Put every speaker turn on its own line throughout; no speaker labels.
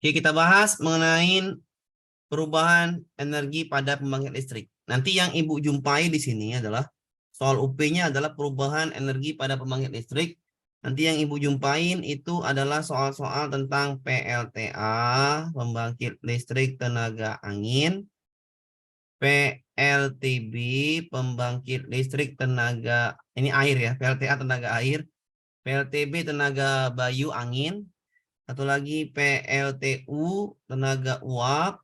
Oke, kita bahas mengenai perubahan energi pada pembangkit listrik. Nanti yang Ibu jumpai di sini adalah soal UP-nya adalah perubahan energi pada pembangkit listrik. Nanti yang Ibu jumpain itu adalah soal-soal tentang PLTA, pembangkit listrik tenaga angin, PLTB, pembangkit listrik tenaga, ini air ya, PLTA tenaga air, PLTB tenaga bayu angin, satu lagi PLTU tenaga uap,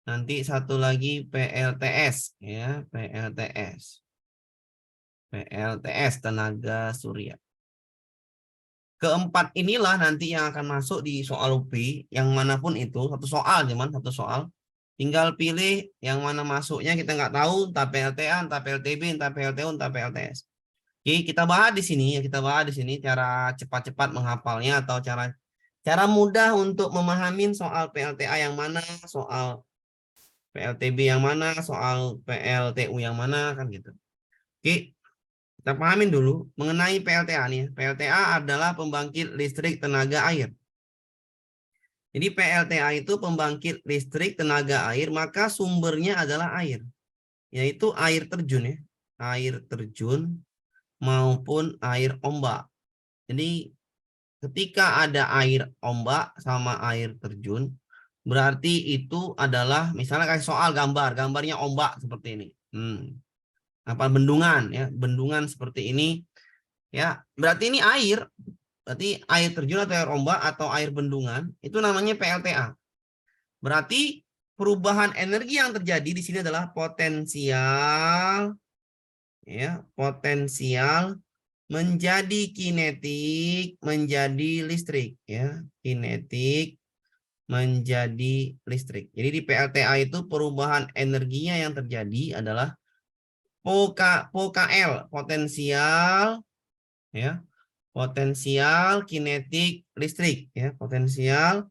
nanti satu lagi PLTS ya, PLTS tenaga surya. Keempat inilah nanti yang akan masuk di soal UP, yang manapun itu, satu soal cuman satu soal. Tinggal pilih yang mana masuknya, kita nggak tahu entah PLTA, entah PLTB, entah PLTU, entah PLTS. Oke, kita bahas di sini ya, kita bahas di sini cara cepat-cepat menghafalnya atau cara mudah untuk memahami soal PLTA yang mana, soal PLTB yang mana, soal PLTU yang mana, kan gitu. Oke, kita pahamin dulu mengenai PLTA nih. PLTA adalah pembangkit listrik tenaga air. Jadi PLTA itu pembangkit listrik tenaga air, maka sumbernya adalah air. Yaitu air terjun ya. Air terjun maupun air ombak. Jadi ketika ada air ombak sama air terjun, berarti itu adalah misalnya kayak soal gambarnya ombak seperti ini. Apa bendungan ya, bendungan seperti ini ya, berarti ini air, berarti air terjun atau air ombak atau air bendungan itu namanya PLTA. Berarti perubahan energi yang terjadi di sini adalah potensial ya, potensial menjadi kinetik menjadi listrik ya, kinetik menjadi listrik. Jadi di PLTA itu perubahan energinya yang terjadi adalah POKL, potensial ya, potensial kinetik listrik ya, potensial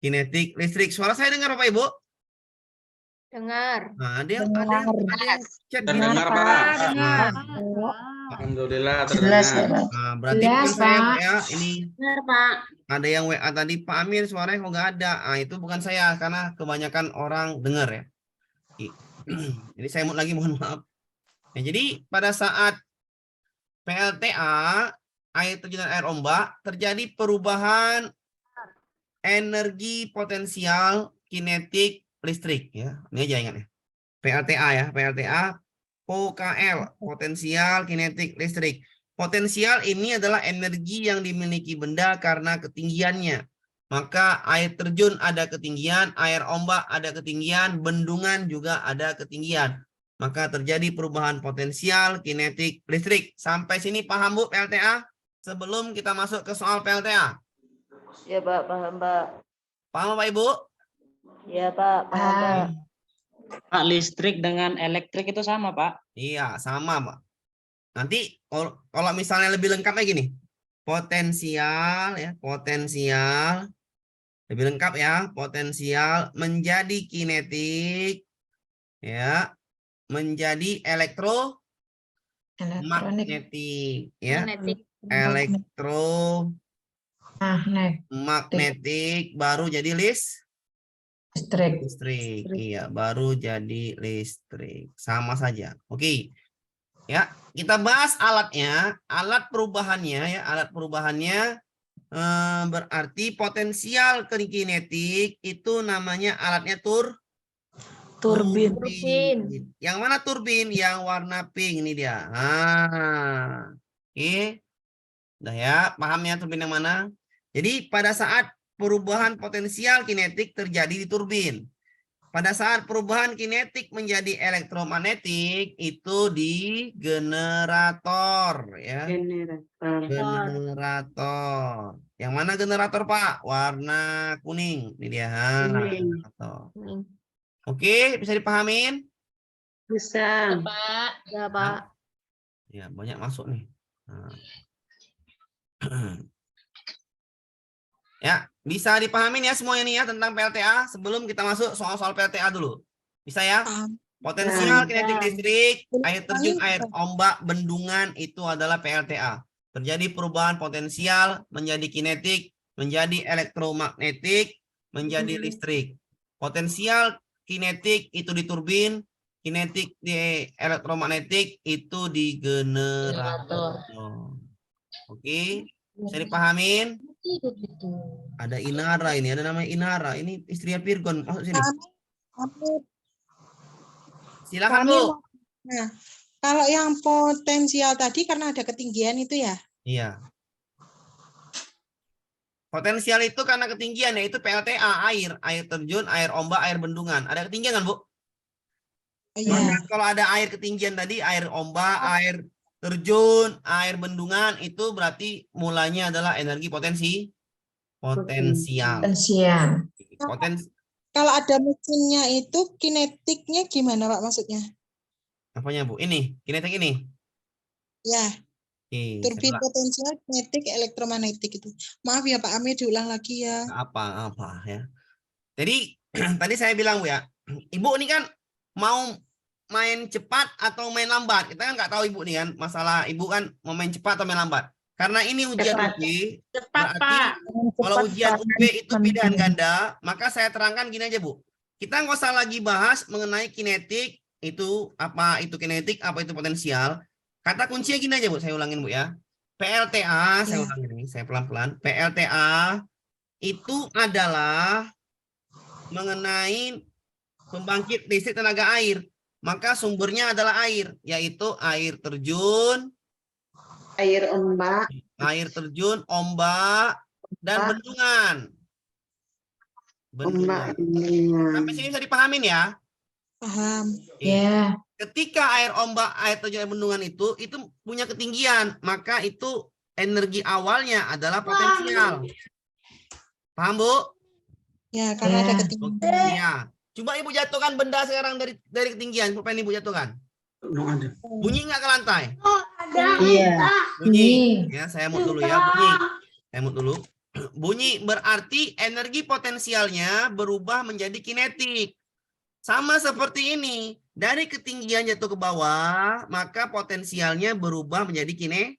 kinetik listrik. Suara saya dengar Bapak Ibu?
Dengar.
Nah, ada yang chat gini.
Terdengar, Pak.
Dengar.
Alhamdulillah
Jelas ya,
terdengar.
Pak.
Nah, berarti
Jelas,
bukan saya
Pak.
ya, ini
Benar, Pak.
ada yang WA tadi, Pak Amir suaranya kok nggak ada. Nah, itu bukan saya karena kebanyakan orang dengar ya. Jadi saya lagi mohon maaf. Nah, jadi pada saat PLTA, air terjun dan air ombak, terjadi perubahan energi potensial kinetik listrik ya. Ini aja ingat ya. PLTA ya, PLTA POKL, potensial kinetik listrik. Potensial ini adalah energi yang dimiliki benda karena ketinggiannya. Maka air terjun ada ketinggian, air ombak ada ketinggian, bendungan juga ada ketinggian. Maka terjadi perubahan potensial kinetik listrik. Sampai sini paham Bu PLTA? Sebelum kita masuk ke soal PLTA.
Ya, Pak. Paham, Pak.
Paham Pak Ibu?
Ya, Pak. Paham, Pak.
Pak, listrik dengan elektrik itu sama, Pak?
Iya, sama Pak. Nanti kalau misalnya lebih lengkapnya gini. Potensial ya, potensial lebih lengkap ya, potensial menjadi kinetik ya, menjadi elektromagnetik ya, elektromagnetik baru jadi listrik. Iya, baru jadi listrik. Sama saja. Oke. Ya, kita bahas alatnya, alat perubahannya ya, alat perubahannya berarti potensial kinetik itu namanya alatnya turbin. Yang mana turbin? Yang warna pink ini dia. Nah, oke. Udah ya, pahamnya turbin yang mana? Jadi pada saat perubahan potensial kinetik terjadi di turbin. Pada saat perubahan kinetik menjadi elektromagnetik itu di generator ya. Generator. Yang mana generator Pak? Warna kuning. Ini dia. Generator. Oke, bisa dipahamin?
Bisa. Ya, Pak. Ya, Pak.
Ya, banyak masuk nih. Nah. Ya, bisa dipahamin ya semuanya nih ya tentang PLTA sebelum kita masuk soal-soal PLTA dulu. Bisa ya? Potensial kinetik listrik, air terjun, air ombak, bendungan itu adalah PLTA. Terjadi perubahan potensial menjadi kinetik, menjadi elektromagnetik, menjadi listrik. Potensial kinetik itu di turbin, kinetik di elektromagnetik itu di generator. Oke, bisa dipahamin? Ada Inara ini, ada namanya Inara. Ini istrinya Virgon. Masuk sini. Silakan,
Kami
Bu.
Nah, kalau yang potensial tadi karena ada ketinggian itu ya?
Iya. Potensial itu karena ketinggian, yaitu PLTA, air terjun, air ombak, air bendungan. Ada ketinggian kan, Bu?
Iya.
Maka kalau ada air ketinggian tadi, air ombak, air terjun, air bendungan, itu berarti mulanya adalah energi potensial.
Kalau ada mesinnya itu kinetiknya gimana Pak maksudnya?
Apanya, Bu? Ini, kinetik ini.
Ya,
Oke,
turbin
saya
potensial, kinetik, elektromagnetik itu. Maaf ya Pak Amir, diulang lagi ya.
apa ya. Jadi tadi saya bilang, Bu, ya, Ibu ini kan mau main cepat atau main lambat. Kita kan nggak tahu Ibu nih kan, masalah Ibu kan mau main cepat atau main lambat. Karena ini ujian UB, berarti kalau ujian UB itu pilihan ganda, maka saya terangkan gini aja, Bu. Kita nggak usah lagi bahas mengenai kinetik, itu apa itu kinetik, apa itu potensial. Kata kuncinya gini aja, Bu, saya ulangin, Bu, ya. PLTA, saya ulangin ini, saya pelan-pelan. PLTA itu adalah mengenai pembangkit listrik tenaga air. Maka sumbernya adalah air, yaitu air terjun,
Air ombak.
air terjun, ombak, dan bendungan.
Ombak.
Sampai sini bisa dipahamin ya?
Paham.
Ya. Ketika air ombak, air terjun, air bendungan itu punya ketinggian, maka itu energi awalnya adalah potensial. Paham, Bu?
Ya, karena ada ketinggian.
Iya. Coba Ibu jatuhkan benda sekarang dari ketinggian. Apa yang Ibu jatuhkan? Bunyi nggak ke lantai?
Iya.
Bunyi. Ya, saya mute dulu ya. Bunyi. Saya mute dulu. Bunyi berarti energi potensialnya berubah menjadi kinetik. Sama seperti ini. Dari ketinggian jatuh ke bawah, maka potensialnya berubah menjadi kinetik.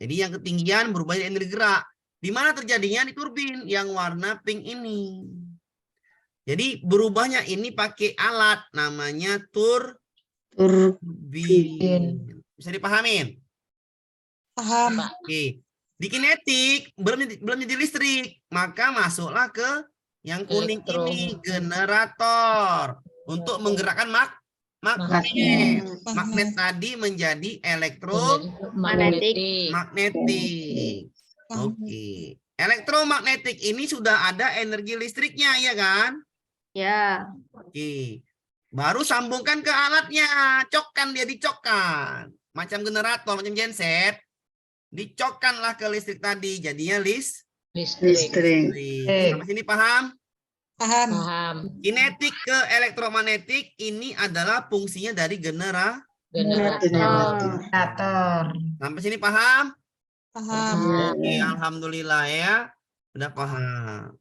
Jadi yang ketinggian berubah menjadi energi gerak. Di mana terjadinya? Di turbin yang warna pink ini. Jadi berubahnya ini pakai alat namanya turbin. Bisa dipahamin?
Paham.
Oke. Di kinetik belum jadi listrik, maka masuklah ke yang kuning ini, generator, untuk menggerakkan magnet. Magnet tadi menjadi elektromagnetik. Oke. Elektromagnetik ini sudah ada energi listriknya, ya kan?
Ya.
Oke. Baru sambungkan ke alatnya, cokkan, dia dicokkan. Macam generator, macam genset. Dicokkanlah ke listrik tadi, jadinya listrik. Sampai sini paham?
Paham.
Kinetik ke elektromagnetik ini adalah fungsinya dari generator. Sampai sini paham?
Paham.
Oke, alhamdulillah ya. Udah paham.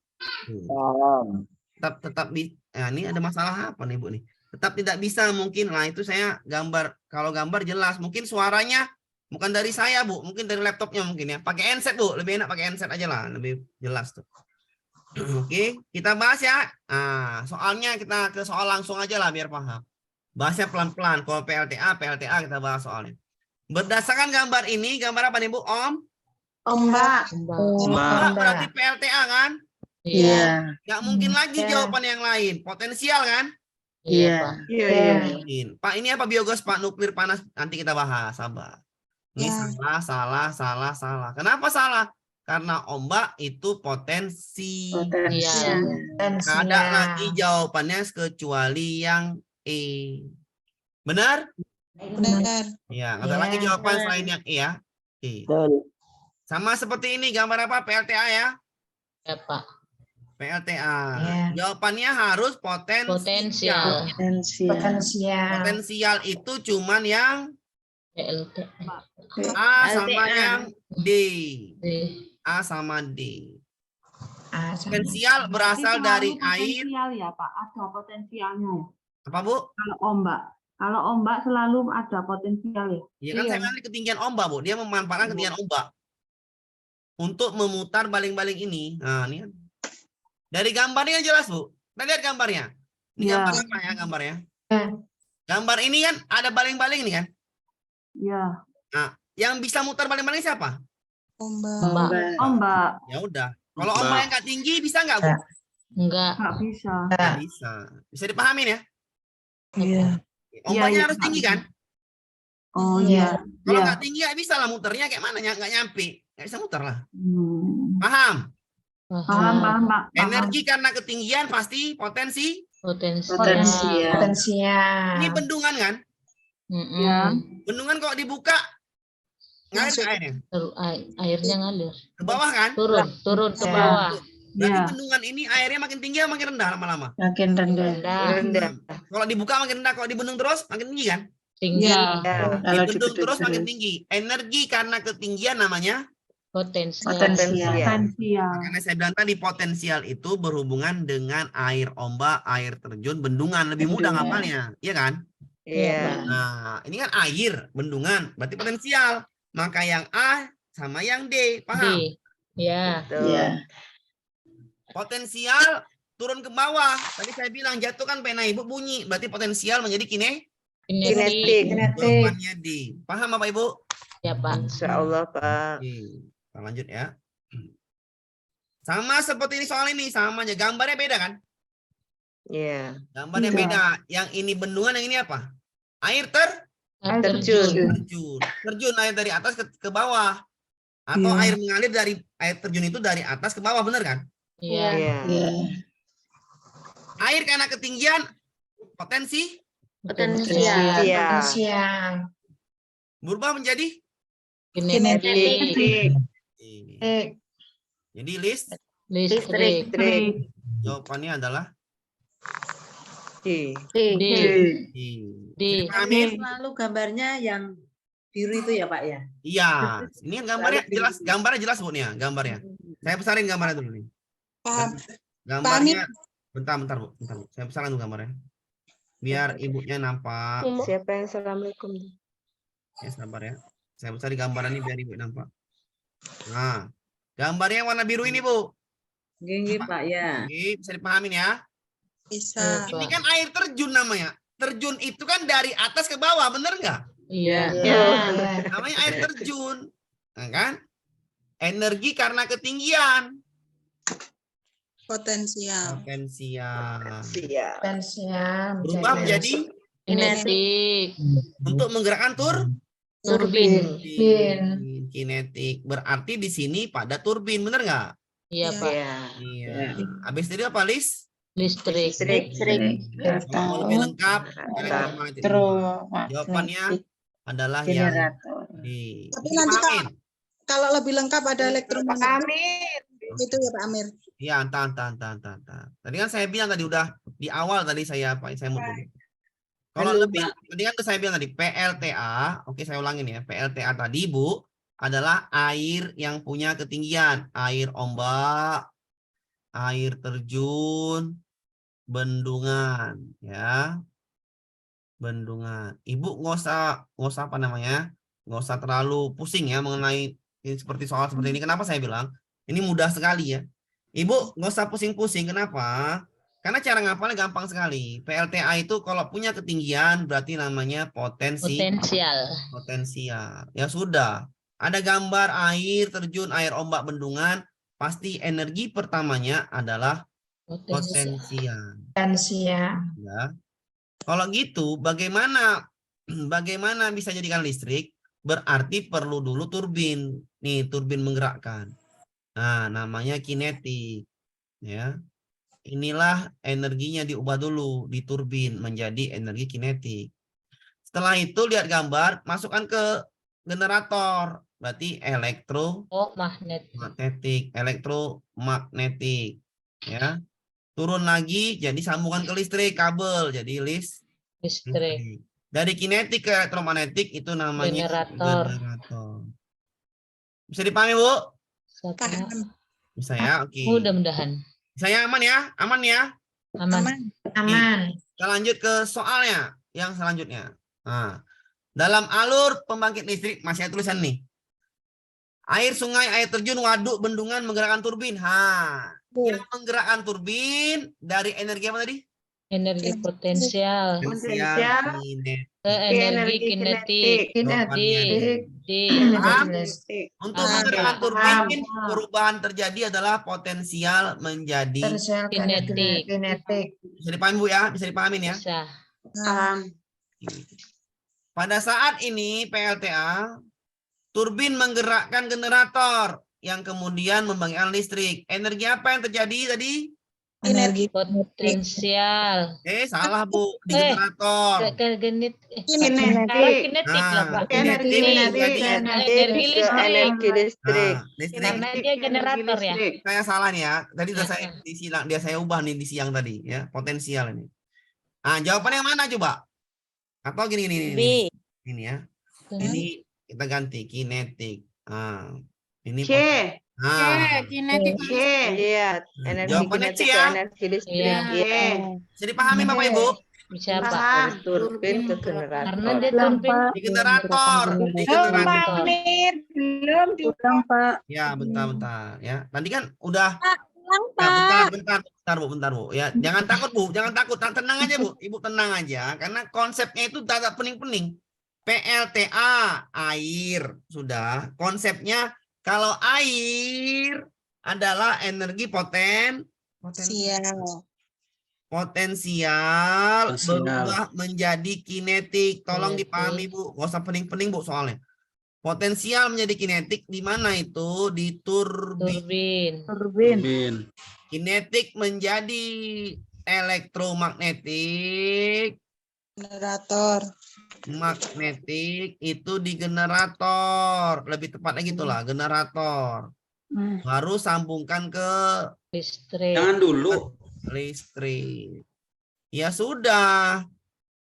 Tetap ini ada masalah apa nih, Bu nih? Tetap tidak bisa mungkin. Nah, itu saya gambar. Kalau gambar jelas, mungkin suaranya bukan dari saya, Bu, mungkin dari laptopnya mungkin ya. Pakai handset, Bu, lebih enak pakai handset aja lah, lebih jelas tuh. Oke, kita bahas ya. Nah, soalnya kita ke soal langsung aja lah biar paham. Bahasnya pelan-pelan. Kalau PLTA kita bahas soalnya. Berdasarkan gambar ini, gambar apa nih, Bu?
Ombak.
Ombak berarti PLTA kan?
Iya.
Nggak mungkin lagi jawaban yang lain. Potensial kan?
Iya.
Mungkin. Pak, ini apa biogas, Pak? Nuklir panas. Nanti kita bahas. Sabar. Ini salah. Kenapa salah? Karena ombak itu potensi. Nggak ada lagi jawabannya kecuali yang E. Benar?
Benar.
Ya, nggak ada lagi jawaban selain yang E ya. E. Sama seperti ini, gambar apa? PLTA ya?
Ya, Pak.
PLTA. Jawabannya harus potensial. Potensial itu cuman yang A sama yang D. A sama D. Potensial berasal dari air.
Potensial ya Pak, ada potensialnya ya.
Apa, Bu?
Kalau ombak selalu ada potensial ya.
Iya kan, saya bilang ketinggian ombak, Bu. Dia memanfaatkan ketinggian ombak. untuk memutar baling-baling ini. Nah, ini kan. Dari gambarnya jelas, Bu. Kita lihat gambarnya. Ini
Ya.
gambar apa ya gambarnya?
Ya.
Gambar ini kan ada baling-baling ini kan.
Ya.
Nah, yang bisa mutar baling-baling siapa?
Ombak.
Ombak.
Ya udah. Kalau
Ombak.
ombak yang nggak tinggi bisa nggak, Bu?
Enggak.
Nggak bisa.
Nggak bisa. Bisa dipahamin ya?
Iya.
Ombaknya
iya,
harus
nggak
tinggi
bisa.
kan?
Oh
Iya.
iya.
Kalau
Iya.
nggak tinggi nggak bisa lah muternya kayak mana? Nggak nyampe. Nggak bisa muter lah.
Paham,
Paham?
paham, Pak. Paham.
Energi karena ketinggian pasti potensi.
Potensial.
Ini bendungan kan?
Ya.
Bendungan kalau dibuka ngalir ke airnya.
Airnya ngalir.
Ke bawah kan?
Turun ke
Ya.
bawah.
Berarti
Ya.
bendungan ini airnya makin tinggi atau makin rendah lama-lama?
Makin rendah.
Kalau dibuka makin rendah, kalau dibendung terus makin tinggi kan?
Tinggi.
Ya.
Dibendung terus makin tinggi. Energi karena ketinggian namanya.
Potensial.
Potensial.
Karena saya bilang tadi potensial itu berhubungan dengan air ombak, air terjun, bendungan. Lebih mudah
Bendungan.
ngapalnya, iya kan?
Iya.
Nah, ini kan air, bendungan, berarti potensial. Maka yang A sama yang D, paham?
D. Ya. Iya.
Potensial turun ke bawah. Tadi saya bilang jatuhkan pena ibu bunyi, berarti potensial menjadi
Kinetik.
jawabannya D. Paham Bapak Ibu?
Ya, Pak.
Insyaallah, Pak.
Oke, kita lanjut ya. Sama seperti ini soal ini, sama aja. Gambarnya beda kan?
Iya.
Gambarnya
Iya.
beda. Yang ini bendungan, yang ini apa? Air
Air
Terjun.
terjun. Terjun air dari atas ke bawah. Atau
Iya.
air mengalir dari air terjun itu dari atas ke bawah, benar kan?
Iya.
Iya.
Air karena ketinggian potensi
Potensial.
Iya.
berubah menjadi
Kinetik.
jadi listrik.
Listrik.
Jawabannya adalah
D.
D.
D.
D.
Pahami?
Selalu gambarnya yang biru itu ya Pak ya?
Iya. Ini kan gambarnya jelas. Gambarnya jelas Bu nih ya. Gambarnya. Saya besarin gambarnya dulu nih.
Paham.
Gambarnya. Bentar Bu. Bentar Bu. Saya besarkan dulu gambarnya. Biar ibunya nampak.
Siapa yang assalamualaikum?
Ya sabar ya. Saya besarin gambaran ini biar ibu nampak. Nah. Gambarnya warna biru ini Bu.
Gini Pak ya.
Oke, bisa dipahamin ya.
Bisa.
Ini kan air terjun namanya. Terjun itu kan dari atas ke bawah, bener nggak?
Iya.
Namanya air terjun. Nah, kan? Energi karena ketinggian.
Potensial.
Potensial.
Siap.
Berubah menjadi
Kinetik.
untuk menggerakkan
Turbin.
kinetik. Berarti di sini pada turbin, bener nggak?
Iya, Pak.
Iya.
Iya. Habis itu apa, Lis?
Listrik.
Kalau mau lebih lengkap, elektromagnetik. Jawabannya adalah yang D.
Tapi nanti
Dipahamin?
Kalau lebih lengkap ada elektromagnetik
Amin.
itu ya Pak Amir.
Iya, tahan. Tadi kan saya bilang tadi udah di awal tadi saya mau dulu. Kalau lebih, tadi kan saya bilang tadi PLTA, oke saya ulangin ya, PLTA tadi Bu adalah air yang punya ketinggian, air ombak, air terjun, bendungan, ya, bendungan. Ibu nggak usah apa namanya, nggak usah terlalu pusing ya mengenai ini, seperti soal seperti ini. Kenapa saya bilang ini mudah sekali ya. Ibu nggak usah pusing-pusing. Kenapa? Karena cara ngapalnya gampang sekali. PLTA itu kalau punya ketinggian berarti namanya
Potensial.
potensial. Ya sudah. Ada gambar air terjun, air ombak, bendungan. Pasti energi pertamanya adalah potensial. Ya. Kalau gitu, bagaimana bisa jadikan listrik? Berarti perlu dulu turbin. Nih, turbin menggerakkan. Nah, namanya kinetik. Ya. Inilah energinya diubah dulu di turbin menjadi energi kinetik. Setelah itu lihat gambar, masukkan ke generator. Berarti elektromagnetik, ya. Turun lagi jadi sambungan ke listrik, kabel jadi listrik. Dari kinetik ke elektromagnetik itu namanya generator. Bisa dipahami, Bu?
Paham.
Bisa ya? Oke.
Mudah-mudahan.
Saya aman ya? Aman ya?
Aman.
Kita lanjut ke soalnya yang selanjutnya. Nah, dalam alur pembangkit listrik masih ada tulisan nih. Air sungai, air terjun, waduk, bendungan menggerakkan turbin. Yang menggerakkan turbin dari energi apa tadi?
Energi potensial
Potensial.
Kinetik.
ke energi kinetik.
Jawabannya
D.
Paham?
Kinetik.
Untuk
Paham,
menggerakkan
Pak.
turbin, perubahan terjadi adalah potensial menjadi.
Kinetik.
Bisa dipahami Bu ya? Bisa dipahamin ya?
Bisa.
Paham.
Pada saat ini PLTA, turbin menggerakkan generator yang kemudian membangkitkan listrik. Energi apa yang terjadi tadi?
Energi potensial.
Salah Bu, di
Eh,
generator.
Kinetik
Kinetik.
lah, Pak.
Kinetik jadi
Energi listrik.
Energi listrik.
listrik.
Karena dia generator ya.
Saya salah nih ya. Tadi udah saya disilang, saya ubah nih di siang tadi ya, potensial ini. Jawabannya yang mana coba? Atau gini. Ini ya. Ini kita ganti kinetik. Ini
C.
Kinetik.
C. Iya. Energi
Jawabannya C
kinetik
ya?
ke energi listrik.
Iya.
Iya.
Bisa dipahami Bapak Ibu?
Bisa, Pak.
Paham. Turbin ke
Karena
generator.
dia turbin.
Di generator. Di generator.
Ulang, Pak.
Ya, bentar ya. Tadi kan udah. Ya, bentar Bu. Ya, jangan takut Bu, jangan takut. Tenang aja Bu, Ibu tenang aja. Karena konsepnya itu tidak pening-pening. PLTA air sudah. Konsepnya kalau air adalah energi potensial berubah menjadi kinetik. Tolong dipahami Bu, nggak usah pening-pening Bu soalnya. Potensial menjadi kinetik di mana itu? Di turbin.
Turbin.
Kinetik menjadi elektromagnetik.
Generator.
Magnetik itu di generator. Lebih tepatnya gitulah, generator. Baru sambungkan ke
Listrik.
Jangan dulu.
listrik. Ya sudah.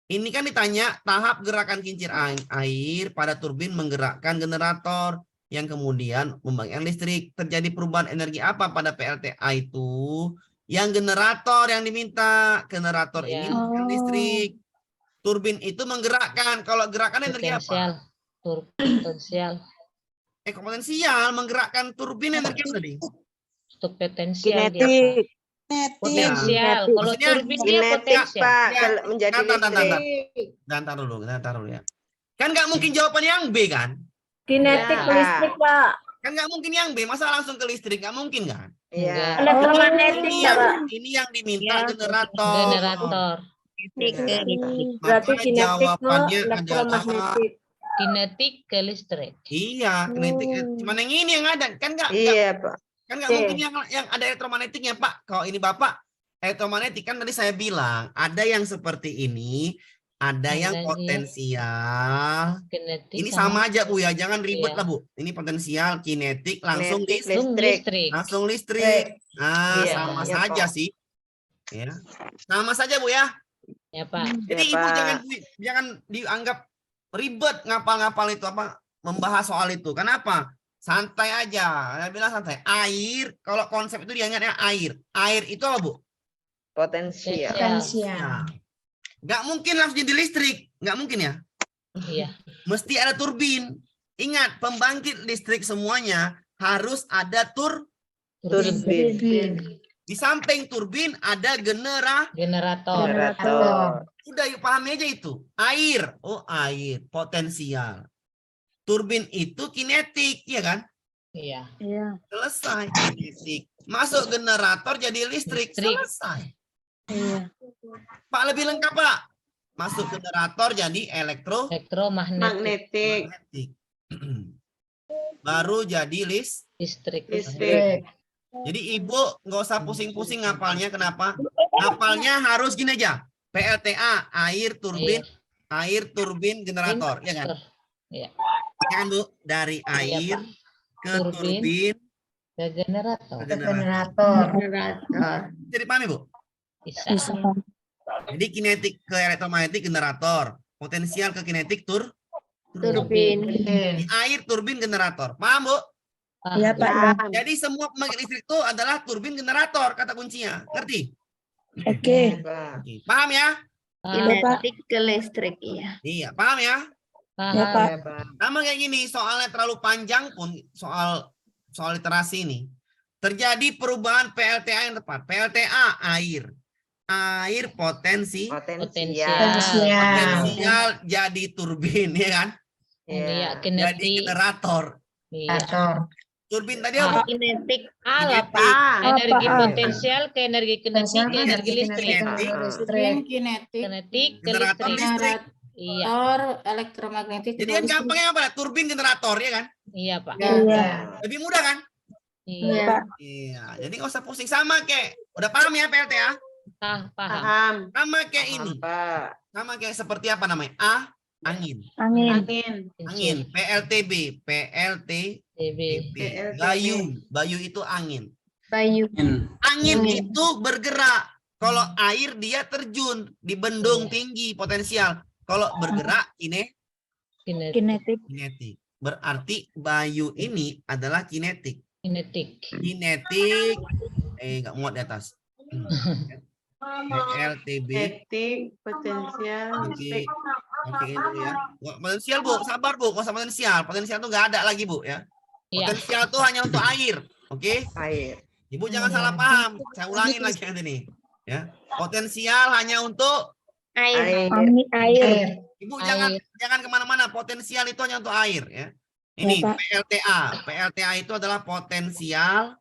Ini kan ditanya tahap gerakan kincir air pada turbin menggerakkan generator yang kemudian membangkitkan listrik. Terjadi perubahan energi apa pada PLTA itu? Yang generator yang diminta. Generator ini membangkitkan listrik. Turbin itu menggerakkan. Kalau gerakan energi apa?
Potensial.
Potensial menggerakkan turbin energi apa tadi?
Untuk potensial dia, Pak.
Kinetik.
Potensial. Kalau
Maksudnya
turbin dia
Kinetik,
potensial.
Pak.
Ya,
Menjadi
Bentar
listrik.
dulu ya. Kan nggak mungkin jawaban yang B kan?
Kinetik
Ya.
listrik, Pak.
Kan nggak mungkin yang B. Masa langsung ke listrik? Nggak mungkin kan?
Iya.
Elektromagnetik,
Ini
ya, Pak.
yang diminta generator.
Generator.
Berarti
Maka
kinetik ke
jawabannya
elektromagnetik.
Kinetik ke listrik.
Iya, kinetik. Cuman yang ini yang ada kan nggak
Iya, Pak.
kan nggak mungkin yang ada elektromagnetiknya Pak. Kalau ini Bapak elektromagnetik kan tadi saya bilang ada yang seperti ini, ada yang
Ada
potensial.
Kinetik
Ini sama aja Bu ya, jangan ribet
Iya.
lah Bu. Ini potensial, kinetik, langsung
Kinetik,
listrik.
langsung listrik.
Iya,
Sama
iya,
saja
Pak.
sih. Ya. Sama saja Bu ya.
Ya, Pak.
Jadi
Ya,
Ibu
Pak.
jangan dianggap ribet ngapal-ngapal itu apa membahas soal itu. Kenapa? Santai aja. Saya bilang santai. Air, kalau konsep itu dianggapnya air. Air itu apa, Bu?
Potensial.
Nah, nggak mungkin langsung jadi listrik. Nggak mungkin ya.
Iya.
Mesti ada turbin. Ingat, pembangkit listrik semuanya harus ada
Turbin.
di samping turbin ada
Generator.
Generator.
Udah yuk pahami aja itu. Air. Oh, air. Potensial. Turbin itu kinetik, ya kan?
Iya.
Iya.
Selesai. Kinetik. Masuk generator jadi listrik.
Listrik.
Selesai.
Iya.
Pak lebih lengkap, Pak. Masuk generator jadi
Elektromagnetik.
Magnetik.
magnetik. Baru jadi
Listrik.
Listrik.
Jadi Ibu nggak usah pusing-pusing ngapalnya. Kenapa? Ngapalnya harus gini aja. PLTA, air, turbin, generator. Ya kan?
Iya.
Ya kan, Bu? Dari air ke turbin
Ke generator.
ke generator. Jadi pahami, Bu?
Bisa.
Jadi kinetik ke elektromagnetik generator. Potensial ke kinetik
Turbin.
air, turbin, generator. Paham, Bu?
Paham.
Iya, Pak.
Jadi semua pembangkit listrik itu adalah turbin generator, kata kuncinya. Ngerti?
Oke.
Pak.
Paham ya?
Paham, Pak.
ke listrik, iya.
Iya, paham ya?
Ya, Pak.
Ya, Pak.
Sama kayak gini, soalnya terlalu panjang pun soal literasi ini. Terjadi perubahan PLTA yang tepat. PLTA air. Air potensial
Potensial.
jadi turbin, ya kan?
Iya,
Ya.
Jadi
kinetik.
generator.
Iya.
Turbin tadi apa?
Kinetik.
Lah,
Kinetik.
Pak. Energi
Apa?
potensial ke energi kinetik ke energi listrik.
Kinetik.
Kinetik,
Kinetik ke
Generator
listrik.
listrik.
Iya,
elektromagnetik.
Jadi kan gampangnya apa? Turbin generator, ya kan?
iya, Pak.
Iya.
Lebih mudah kan?
Iya.
Iya. Jadi nggak usah pusing, sama kayak. Udah paham ya PLTA?
Paham.
Paham.
Sama kayak
Paham,
ini.
Pak.
Sama kayak seperti apa namanya? Angin.
Angin.
Angin. PLTB.
TB.
Bayu itu angin.
Bayu.
Angin
Angin.
itu bergerak. Kalau air dia terjun di bendung tinggi potensial. Kalau bergerak ini
Kinetik.
Kinetik.
kinetik. Berarti Bayu ini adalah kinetik.
Kinetik.
Kinetik. Nggak muat di atas. PLTB.
Kinetik, potensial,
Oke. Oke dulu ya. Potensial Bu, sabar Bu. Nggak usah potensial. Potensial tuh nggak ada lagi Bu ya.
Iya.
Potensial tuh hanya untuk air. Oke.
Air.
Ibu jangan salah paham. Saya ulangin lagi nanti nih. Ya. Potensial hanya untuk
Air.
Air.
Ibu
Air.
jangan kemana-mana. Potensial itu hanya untuk air ya. Ini
Ya, Pak.
PLTA. PLTA itu adalah potensial.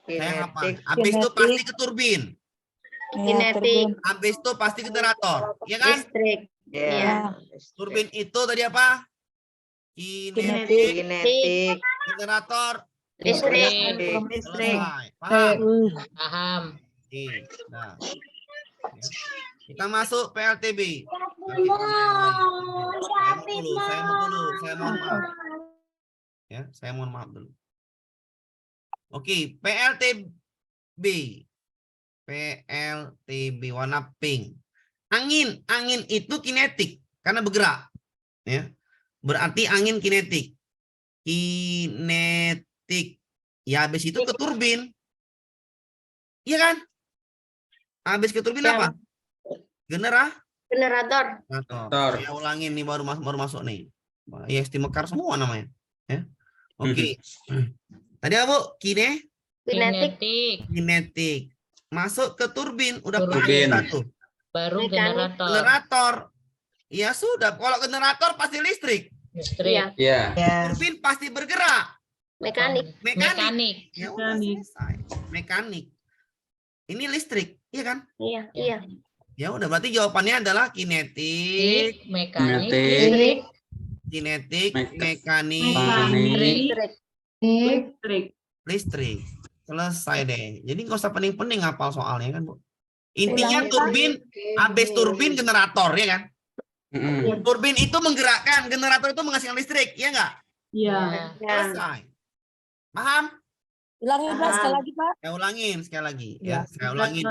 Saya hafal.
Kinetik.
Habis itu
Kinetik.
pasti ke turbin.
Kinetik.
Habis itu pasti ke generator. Ya kan?
Listrik. Ya.
Turbin itu tadi apa?
Kinetik.
Kinetik.
Generator.
Listrik.
Listrik.
Selesai. Paham?
Paham.
Oke. Nah. Ya. Kita masuk PLTB. Saya mohon maaf. Ya, saya mohon maaf dulu. Oke, PLTB. PLTB warna pink. Angin itu kinetik karena bergerak. Ya. Berarti angin kinetik. Kinetik. Ya habis itu ke turbin. Iya kan? Habis ke turbin apa?
Generator.
Generator. Saya ulangin nih baru masuk nih. IST Mekar semua namanya. Ya. Oke. Tadi apa, Bu?
Kinetik.
Kinetik. Masuk ke turbin, udah
Turbin.
paham satu.
Baru generator.
Generator. Ya sudah, kalau generator pasti listrik.
Listrik.
Ya.
Turbin pasti bergerak. Mekanik.
Mekanik.
Ya udah selesai. Mekanik. Ini listrik, iya kan?
Iya.
Ya udah, berarti jawabannya adalah kinetik,
Mekanik.
Kinetik.
kinetik,
Mekanik.
mekanik,
listrik.
listrik. Selesai deh. Jadi nggak usah pening-pening ngapal soalnya kan, Bu. Intinya turbin, habis turbin generator, ya kan? Turbin itu menggerakkan, generator itu menghasilkan listrik, ya nggak?
Iya.
Selesai. Paham?
Ulangi Pak sekali lagi Pak.
Saya ulangin sekali lagi.
Iya.
Ya, saya ulangin.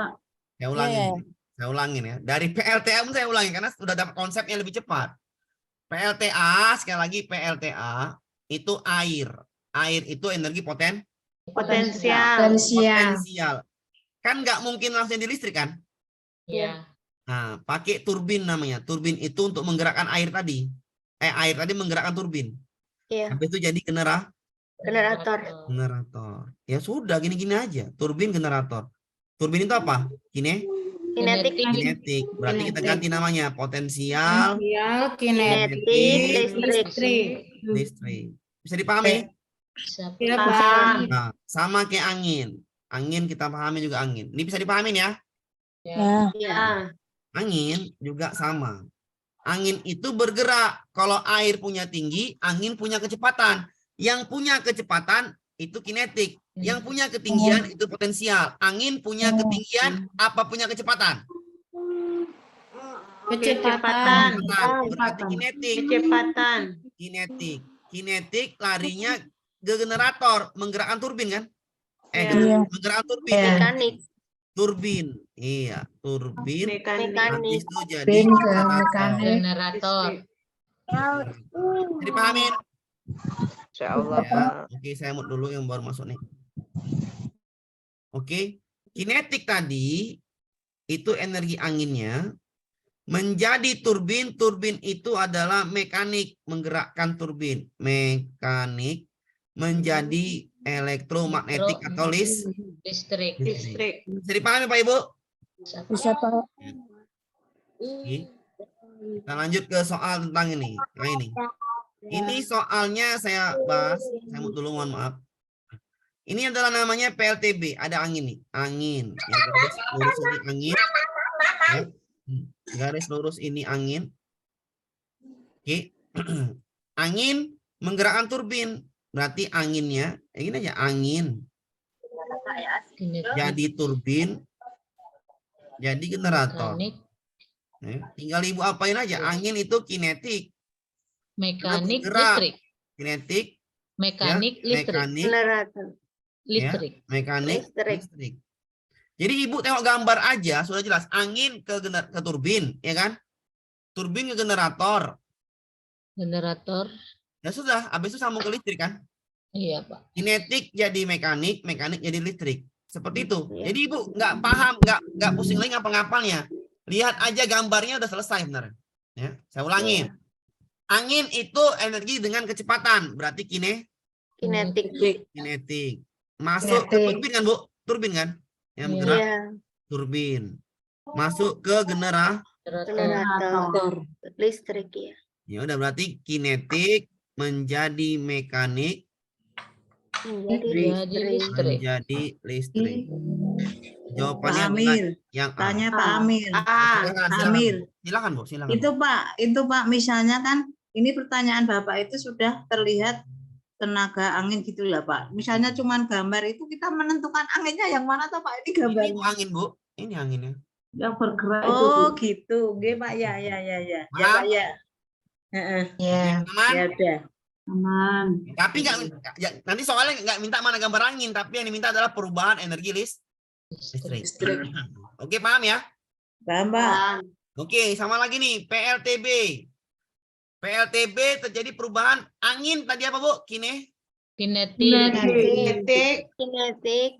Saya ulangin. Saya ulangin ya. Dari PLTA pun saya ulangin karena sudah dapat konsepnya lebih cepat. PLTA, sekali lagi PLTA itu air. Air itu energi potensial. Kan nggak mungkin langsung di listrik kan?
Iya.
Nah, pakai turbin namanya. Turbin itu untuk menggerakkan air tadi. Air tadi menggerakkan turbin.
Iya.
Habis itu jadi generator. Ya sudah, gini-gini aja. Turbin generator. Turbin itu apa? Kinetik. Berarti kita ganti namanya. Potensial,
Kinetik.
listrik. Bisa dipahami? Nah, sama kayak angin. Angin kita pahami juga angin. Ini bisa dipahamin ya?
Ya.
Angin juga sama. Angin itu bergerak. Kalau air punya tinggi, angin punya kecepatan. Yang punya kecepatan itu kinetik. Yang punya ketinggian itu potensial. Angin punya ketinggian, apa punya kecepatan?
Kecepatan.
Berarti kinetik. Kinetik larinya ke generator, menggerakkan turbin kan? Menggerakkan turbin. Turbin. Iya, turbin. Habis itu jadi
Generator.
dipahamin?
Insyaallah,
Ya.
Pak.
Oke, saya mau dulu yang baru masuk nih. Oke, kinetik tadi itu energi anginnya. menjadi turbin. Turbin itu adalah mekanik, menggerakkan turbin. Mekanik menjadi elektromagnetik atau
Listrik.
Listrik.
Bisa dipahami Pak Ibu?
Bisa Pak.
Oke. Kita lanjut ke soal tentang ini. Nah ini. Ini soalnya saya bahas. Saya dulu mohon maaf. Ini adalah namanya PLTB. Ada angin nih. Angin. Yang garis lurus ini angin. Ya. Garis lurus ini angin. Oke. Angin menggerakkan turbin. Berarti anginnya. Ini aja angin. Jadi turbin. Jadi generator.
Mekanik.
Tinggal Ibu apain aja. Angin itu kinetik.
Mekanik,
Bergerak.
listrik.
Kinetik.
Mekanik,
ya,
listrik.
Mekanik.
Generator.
Listrik.
Mekanik.
Listrik.
Listrik. Jadi Ibu tengok gambar aja. Sudah jelas. Angin ke turbin. Ya kan? Turbin ke generator.
Generator.
Ya sudah. Habis itu sambung ke listrik kan?
Iya, Pak.
Kinetik jadi mekanik. Mekanik jadi listrik. Seperti itu.
Iya.
Jadi Ibu nggak paham. Nggak pusing lagi ngapal-ngapalnya. Lihat aja gambarnya udah selesai benar. Ya, saya ulangi. Angin itu energi dengan kecepatan, berarti
Kinetik.
kinetik. Masuk ke turbin kan, Bu? Turbin kan? Yang
Iya.
bergerak
Iya.
turbin. Masuk ke
Generator. Listrik ya.
Ya udah berarti kinetik menjadi mekanik
Menjadi
Jadi
listrik.
listrik.
menjadi listrik. Jawabannya
Pak
adalah
Amir,
yang A.
tanya Pak Amir.
Silakan,
Amir,
silakan, Bu, silakan.
itu Pak, misalnya kan ini pertanyaan Bapak itu sudah terlihat tenaga angin gitu lah Pak. Misalnya cuman gambar itu kita menentukan anginnya yang mana toh Pak? Ini
Ini
gambarnya.
angin, Bu. Ini anginnya.
Yang bergerak
Oh gitu, Oke Pak, ya. Ya Pak ya. Heeh,
Aman?
ya udah.
aman.
Tapi nggak, nanti soalnya nggak minta mana gambar angin, tapi yang diminta adalah perubahan energi listrik. Oke, paham ya?
Paham Pak?
Oke, sama lagi nih, PLTB. PLTB terjadi perubahan angin tadi apa, Bu?
Kinetik.
Kinetik.
Kinetik.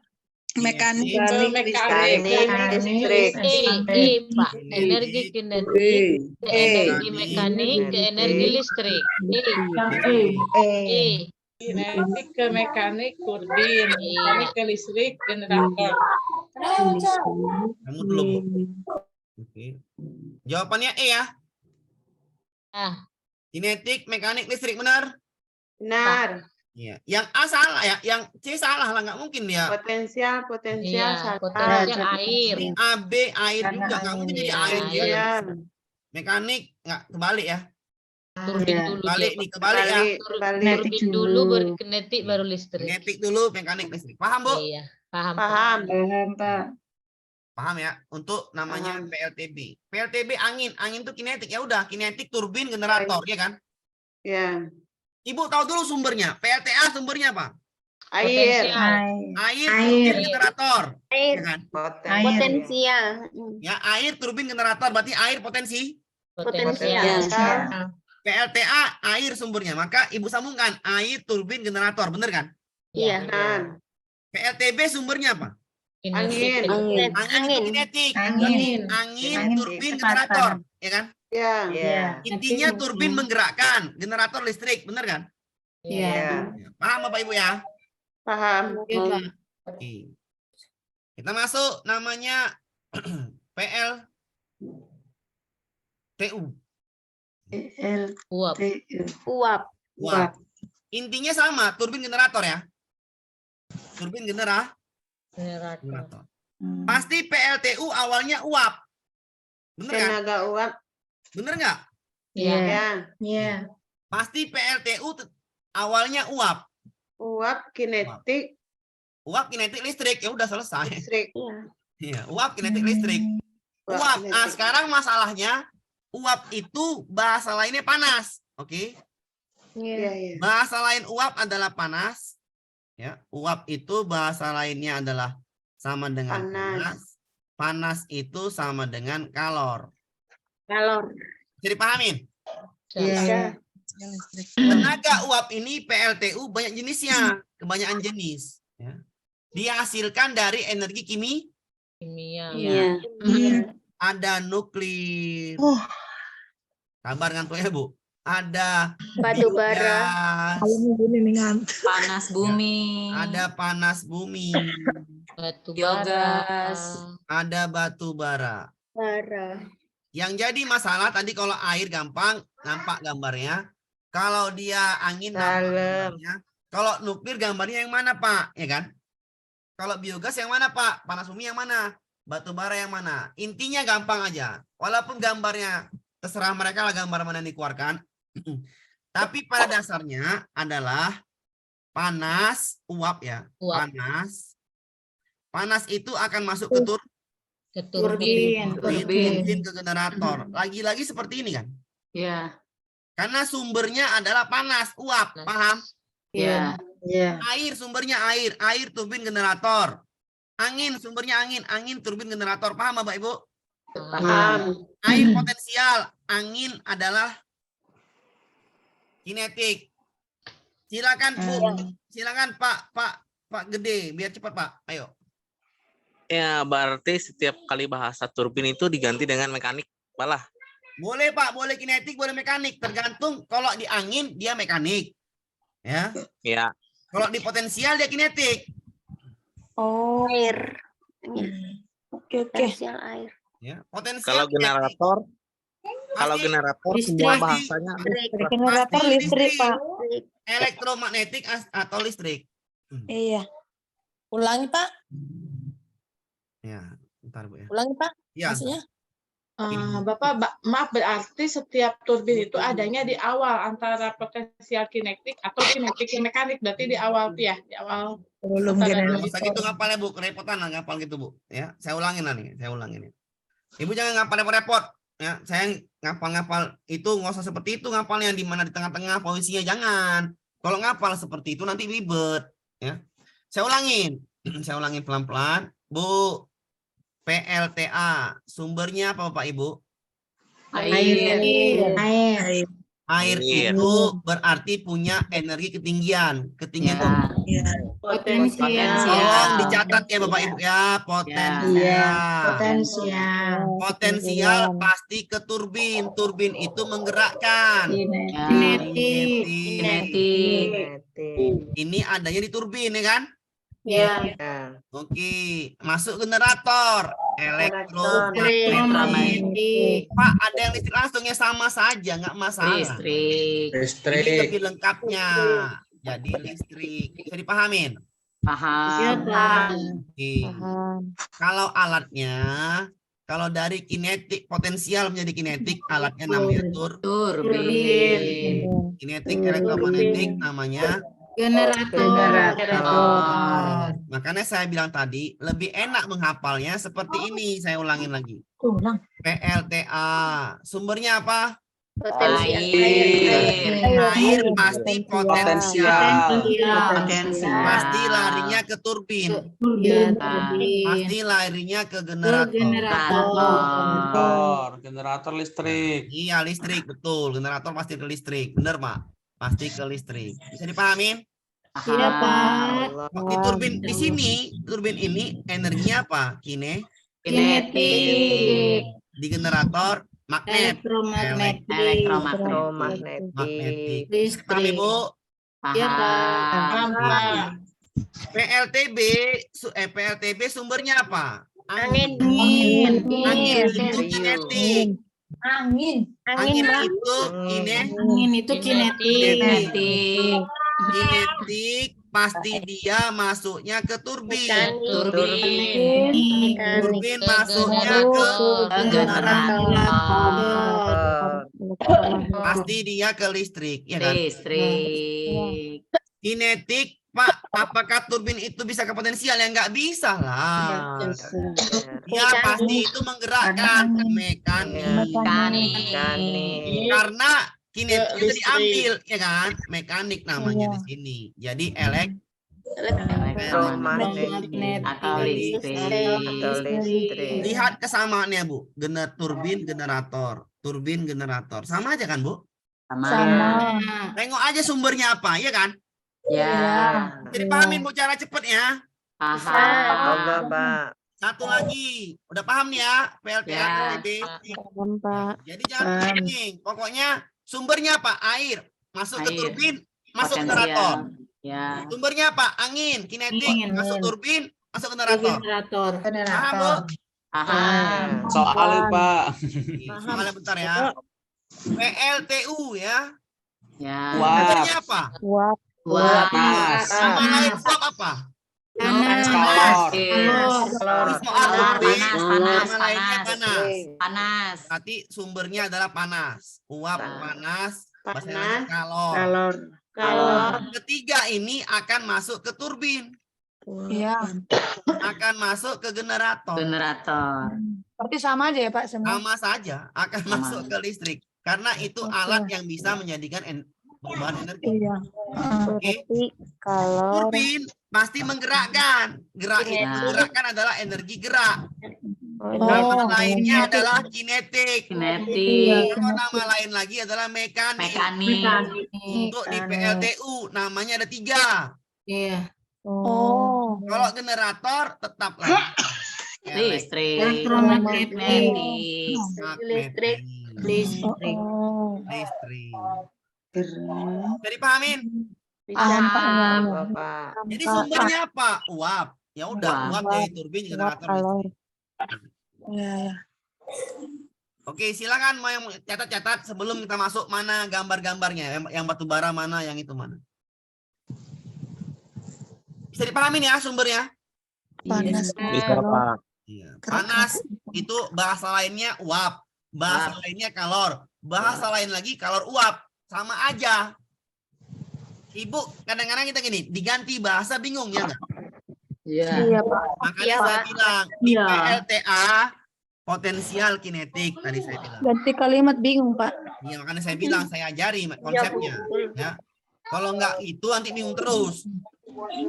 Mekanik.
Listrik.
Pak. Energi kinetik. Ke energi mekanik. Ke energi listrik.
Kinetik ke mekanik turbin, mekanik ke listrik generator.
Kamu dulu, Bu. Oke. Jawabannya E ya. Kinetik, mekanik, listrik, benar?
Benar.
Iya. Yang A salah ya, yang C salah lah, nggak mungkin dia.
Potensial
Iya,
salah.
potensial air.
A, B, air juga, nggak mungkin jadi air.
Iya.
Dia. Mekanik, nggak, kebalik ya.
Turbin dulu.
Balik nih, kebalik ya.
Turbin dulu, baru kinetik, baru listrik.
Kinetik dulu, mekanik, listrik. Paham, Bu?
Iya, paham.
Paham.
Paham ya? Untuk namanya PLTB. PLTB angin. Angin itu kinetik. Ya udah, kinetik, turbin, generator, ya kan?
Ya.
Ibu tahu dulu sumbernya. PLTA sumbernya apa?
Air.
Air, turbin, generator.
Air.
Ya kan?
Potensial.
Ya, air, turbin, generator. Berarti air potensi.
Potensial.
PLTA, air sumbernya. Maka Ibu sambungkan. Air, turbin, generator. Bener kan?
Iya.
PLTB sumbernya apa?
Angin.
Angin itu kinetik. Angin, turbin, generator. Ya kan?
Ya.
Intinya turbin menggerakkan. Generator listrik. Bener kan?
Iya.
Paham Bapak Ibu ya?
Paham.
Oke. Kita masuk namanya PLTU.
Uap.
Uap.
Wah. Intinya sama, turbin generator ya. Turbin generator. Pasti PLTU awalnya uap. Bener kan?
Tenaga uap.
Bener nggak?
Iya.
Ya.
Pasti PLTU awalnya uap.
Uap kinetik
Uap kinetik listrik. Ya udah selesai.
listrik.
Iya, uap kinetik listrik. Uap. Nah, sekarang masalahnya uap itu bahasa lainnya panas. Oke.
Iya.
Bahasa lain uap adalah panas. Ya, uap itu bahasa lainnya adalah sama dengan panas. Panas itu sama dengan kalor.
Kalor.
Jadi pahamin?
Bisa.
Tenaga uap ini PLTU banyak jenisnya, kebanyakan jenis. Ya. Dihasilkan dari energi kimia.
Kimia.
Iya.
Ada nuklir.
Oh.
Sabar ngantuknya, Bu. Ada
Batu bara.
biogas.
Panas bumi.
Ada panas bumi.
Batu
Biogas.
Ada batu bara.
Bara.
Yang jadi masalah tadi kalau air gampang, nampak gambarnya. Kalau dia angin, nampak
Dalam.
gambarnya. Kalau nuklir gambarnya yang mana, Pak? Ya kan? Kalau biogas yang mana, Pak? Panas bumi yang mana? Batu bara yang mana? Intinya gampang aja. Walaupun gambarnya terserah mereka lah gambar mana yang dikeluarkan. Tapi pada dasarnya adalah panas uap ya.
Uap.
Panas itu akan masuk ke
Turbin.
turbin ke generator. Lagi-lagi seperti ini kan.
Ya.
Karena sumbernya adalah panas, uap,
Panas.
paham?
Ya.
Iya.
Air sumbernya air turbin generator. Angin sumbernya angin turbin generator. Paham Bapak Ibu?
Paham.
Air potensial, angin adalah kinetik. Silakan Bu, silakan Pak Gede, biar cepat Pak. Ayo.
Ya, berarti setiap kali bahasa turbin itu diganti dengan mekanik, malah.
Boleh Pak, boleh kinetik, boleh mekanik. Tergantung kalau di angin dia mekanik. Ya.
Ya.
Kalau di potensial dia kinetik.
Oh.
Air.
Oke.
Potensial air.
Ya. Potensial
Kalau
kinetik.
generator, kalau
Pasti
generator
Listrik.
semua bahasanya
Generator
Pasti
listrik, Pak.
elektromagnetik atau listrik.
Iya. Ulangi, Pak.
Ya, bentar Bu ya.
Ulangi, Pak.
Ya.
Maksudnya?
Bapak, maaf, berarti setiap turbin itu adanya di awal antara potensial kinetik atau kinetik mekanik, berarti di awal tuh ya, di awal.
Belum
Nggak usah gitu ngapalnya Bu, kerepotan lah ngapal gitu Bu. Ya, saya ulangin lah nih, saya ulangin. Ibu jangan ngapal repot-repot. Ya, saya ngapal-ngapal itu nggak usah seperti itu ngapalnya di mana di tengah-tengah posisinya jangan. Kalau ngapal seperti itu nanti ribet. Ya, saya ulangin, saya ulangin pelan-pelan. Bu, PLTA sumbernya apa Bapak Ibu?
Air.
Air.
Air itu berarti punya energi ketinggian. Ketinggian
Ya. Potensial.
tolong dicatat ya Bapak Ibu ya, potensial.
Potensial.
Potensial pasti ke turbin. Turbin itu menggerakkan.
Kinetik. Kinetik.
Ini adanya di turbin ya kan?
Ya.
Oke, masuk generator. Elektromagnetik.
Elektromagnetik.
Pak, ada yang listrik langsung ya sama saja, nggak masalah.
Listrik.
Ini lebih lengkapnya. Jadi listrik. Bisa dipahamin?
Paham.
Oke. Kalau alatnya, kalau dari kinetik potensial menjadi kinetik, alatnya namanya
Turbin.
kinetik elektromagnetik namanya
Generator.
Makanya saya bilang tadi lebih enak menghafalnya seperti ini. Saya ulangin lagi.
Ulang.
PLTA sumbernya apa?
Potensial.
Air pasti potensial.
Potensial.
Pasti larinya ke turbin. Pasti larinya ke generator.
generator listrik.
Iya listrik betul. Generator pasti ke listrik. Bener Pak. Pasti ke listrik. Bisa dipahamin?
Iya, Pak.
Di turbin di sini, turbin ini energinya apa?
Kinetik.
Di generator magnet.
Elektromagnetik.
Magnetik. Paham
Listrik.
Ibu?
Paham.
PLTB sumbernya apa?
Angin.
Angin itu kinetik.
Angin.
Angin itu
Angin itu kinetik.
kinetik pasti dia masuknya ke turbin. Turbin masuknya ke
Generator.
pasti dia ke listrik, ya kan?
Listrik.
Kinetik, Pak, apakah turbin itu bisa ke potensial? Ya nggak bisa lah. Dia pasti itu menggerakkan mekanik. Karena kinetik itu diambil, ya kan? Mekanik namanya di sini. Jadi
Elektromagnetik atau listrik.
lihat kesamaannya, Bu. Turbin generator, turbin generator. Sama aja kan, Bu?
Sama.
Tengok aja sumbernya apa, ya kan?
Ya.
Jadi pahamin Bu cara cepet ya.
Paham.
Satu lagi. Udah paham nih ya, PLTA,
Ya.
PLTB?
Paham, Pak.
Jadi jangan pusing. Pokoknya sumbernya apa? Air. Masuk ke
Air.
turbin, masuk ke generator.
Potensial. Ya.
Sumbernya apa? Angin, kinetik.
Angin.
Masuk turbin, masuk generator.
Generator.
Paham, Bu?
Paham.
Soal Pak.
Soalnya bentar ya. PLTU ya.
Ya.
Sumbernya apa?
Uap.
Uap.
Panas.
Nama lain uap apa?
Kalor.
Ini soal
Panas,
UP,
panas,
nama lainnya panas.
Panas.
Berarti sumbernya adalah panas. Uap panas, bahasa
Panas.
lainnya kalor.
Kalau
Ketiga ini akan masuk ke turbin,
Iya.
akan masuk ke generator.
Generator.
Berarti sama aja ya, Pak, semua.
Sama saja akan
Sama.
masuk ke listrik. Karena itu alat yang bisa menjadikan perubahan energi.
Iya.
Oke.
Kalau
Turbin pasti menggerakkan. Gerak itu
Ya.
menggerakkan adalah energi gerak.
Oh,
Nama lainnya adalah kinetik.
Kinetik.
Atau nama lain lagi adalah mekanik.
Mekanik.
Untuk di PLTU namanya ada 3.
iya.
Oh.
Kalau generator tetap lagi
Listrik.
Elektromagnetik.
Magnetik.
Listrik. Listrik.
Oh.
Listrik. Bisa dipahamin?
Paham, Pak.
Paham.
Bapak.
Jadi sumbernya apa? Uap. Ya udah,
Uap.
uap dari turbin generator listrik.
Iya, ya.
Oke, silakan mau yang catat-catat sebelum kita masuk mana gambar-gambarnya, yang batu bara mana, yang itu mana. Bisa dipahamin ya sumbernya?
Panas.
Bisa Pak.
Iya. Panas itu bahasa lainnya uap, bahasa lainnya kalor, bahasa lain lagi kalor uap, sama aja. Ibu, kadang-kadang kita gini, diganti bahasa bingung ya nggak?
Iya.
Iya, Pak.
Makanya
Iya,
saya
Pak.
bilang di
Iya.
PLTA potensial kinetik tadi saya bilang.
Ganti kalimat bingung, Pak.
Iya, makanya saya bilang saya ajari konsepnya. Ya, kalau nggak itu nanti bingung terus.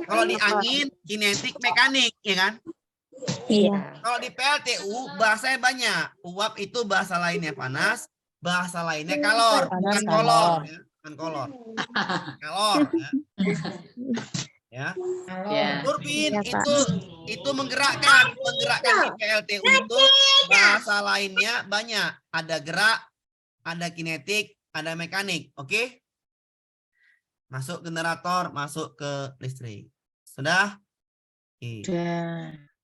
Kalau di angin kinetik mekanik, ya kan?
Iya.
Kalau di PLTU bahasanya banyak. Uap itu bahasa lainnya panas, bahasa lainnya kalor,
Panas,
bukan
kalor.
kolor, ya. Bukan kolor. Kalor, ya. Ya.
Ya.
Turbin
Iya, Pak.
itu menggerakkan di PLTU itu bahasa lainnya banyak. Ada gerak, ada kinetik, ada mekanik. Oke? Masuk generator, masuk ke listrik. Sudah? Oke.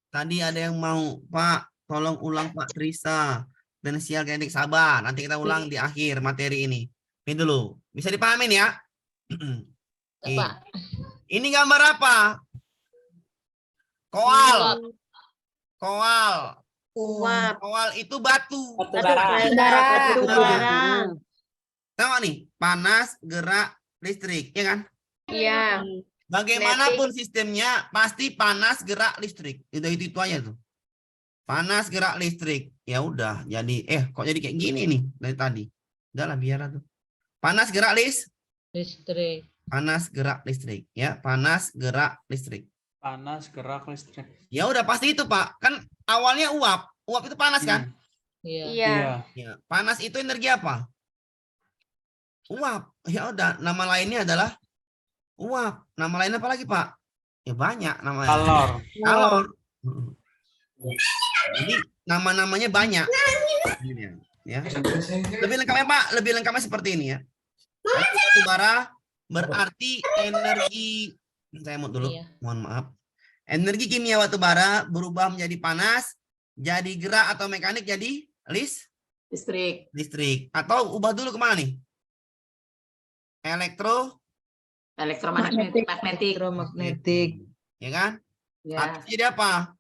Tadi ada yang mau, Pak, tolong ulang Pak Trisa. Potensial kinetik, sabar. Nanti kita ulang di akhir materi ini. Ini dulu. Bisa dipahamin ya? Oke.
Pak.
Ini gambar apa? Koal. Koal.
Uap.
Koal itu batu.
Batu bara.
Tahu nih, panas, gerak, listrik, ya kan?
Iya.
Bagaimanapun sistemnya, pasti panas, gerak, listrik. Itu aja tuh. Panas, gerak, listrik. Ya udah, jadi kok jadi kayak gini nih dari tadi. Udahlah biar tuh. Panas, gerak,
Listrik.
panas, gerak, listrik, ya. Panas, gerak, listrik.
Panas, gerak, listrik.
Ya udah pasti itu, Pak. Kan awalnya uap. Uap itu panas kan?
Iya.
Iya.
Ya, panas itu energi apa? Uap. Ya udah, nama lainnya adalah uap. Nama lain apa lagi, Pak? Ya banyak namanya.
Kalor.
Kalor. Jadi nama-namanya banyak. Ya. Lebih lengkapnya, Pak, lebih lengkapnya seperti ini ya. Batu bara berarti energi, saya mau dulu,
Iya.
mohon maaf. Energi kimia batu bara berubah menjadi panas, jadi gerak atau mekanik jadi
Listrik.
listrik. Atau ubah dulu kemana nih?
Elektromagnetik. Magnetik.
Elektromagnetik.
Ya kan?
Ya.
Atau jadi apa?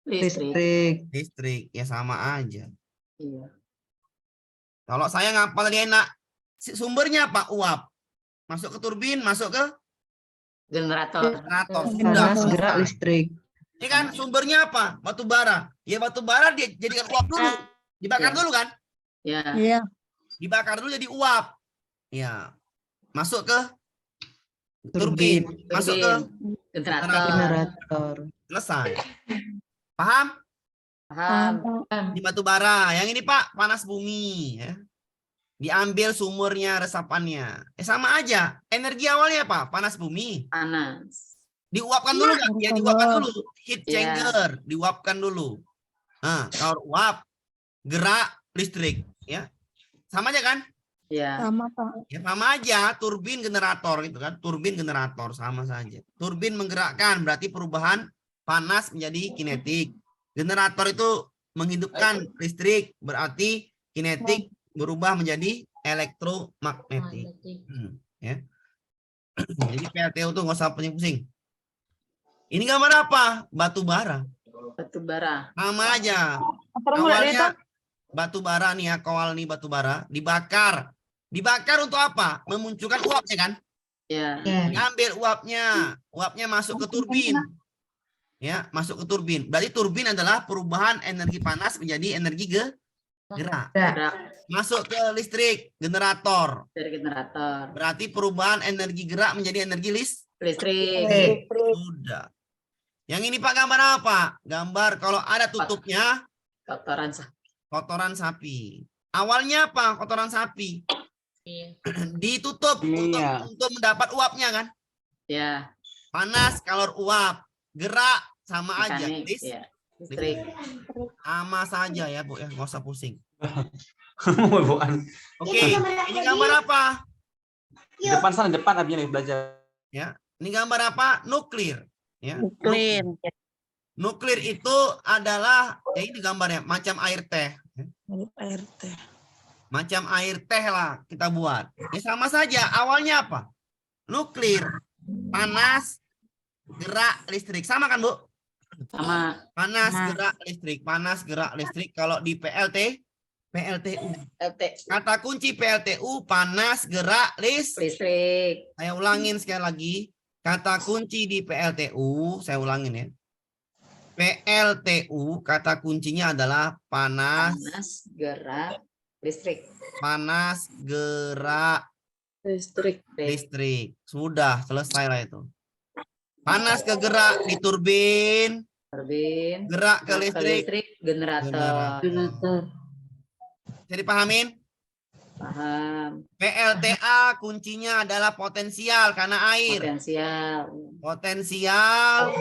Listrik.
Listrik. Ya sama aja.
Iya.
Kalau saya ngapal tadi enak. Sumbernya apa? Uap. Masuk ke turbin, masuk ke
Generator.
generator.
Panas,
Sudah.
gerak, listrik.
Ya kan? Sumbernya apa? Batu bara. Ya batu bara dia jadikan uap dulu. Dibakar
Ya.
dulu kan?
Ya.
Iya.
Dibakar dulu jadi uap. Ya. Masuk ke
Turbin.
turbin. Masuk ke
Generator.
Generator.
selesai. Paham?
Paham.
Di batu bara. Yang ini Pak, panas bumi. Ya. Diambil sumurnya, resapannya. Sama aja. Energi awalnya apa? Panas bumi.
Panas.
Diuapkan dulu kan? Ya, diuapkan dulu. Heat
Iya.
changer, diuapkan dulu. Nah, kalau uap, gerak listrik, ya. Sama aja kan?
Ya.
Sama, Pak.
Ya sama aja, turbin generator gitu kan. Turbin generator sama saja. Turbin menggerakkan berarti perubahan panas menjadi kinetik. Generator itu menghidupkan listrik berarti kinetik berubah menjadi elektromagnetik. Ya. Jadi PLTU tuh nggak usah pusing-pusing. Ini gambar apa? Batu bara.
Batu bara.
Sama aja. Awalnya batu bara nih ya, kawal nih batu bara dibakar. Dibakar untuk apa? Memunculkan uapnya kan?
Ya.
Diambil uapnya. Uapnya masuk ke turbin. Ya, masuk ke turbin. Berarti turbin adalah perubahan energi panas menjadi energi gerak.
Gerak
Masuk ke listrik, generator.
dari generator.
Berarti perubahan energi gerak menjadi energi
Listrik.
Sudah. Yang ini Pak gambar apa? Gambar kalau ada tutupnya
Kotoran
kotoran sapi. Awalnya apa? Kotoran sapi.
Iya.
Ditutup untuk mendapat uapnya kan?
ya.
Panas, kalor, uap. Gerak sama aja.
Mekanik. Ya. Listrik.
Sama saja ya Bu ya, nggak usah pusing.
Bukan.
Oke, ini gambar apa?
Di depan sana, depan abisnya nih belajar.
Ya, ini gambar apa? Nuklir. Ya.
Nuklir.
Nuklir itu adalah ya ini gambarnya macam air teh.
Air teh.
Macam air teh lah kita buat. Ya sama saja. Awalnya apa? Nuklir, panas, gerak listrik. Sama kan Bu?
Sama.
Panas,
Sama.
gerak listrik. Panas, gerak listrik. Kalau di PLTU. Kata kunci PLTU panas, gerak
Listrik.
Saya ulangin sekali lagi. Kata kunci di PLTU, saya ulangin ya. PLTU kata kuncinya adalah panas,
Gerak. Listrik.
panas, gerak, listrik. Sudah, selesai lah itu. Panas ke gerak di turbin,
Turbin.
gerak ke listrik,
Generator.
Jadi pahamin?
Paham.
PLTA kuncinya adalah potensial karena air. Potensial,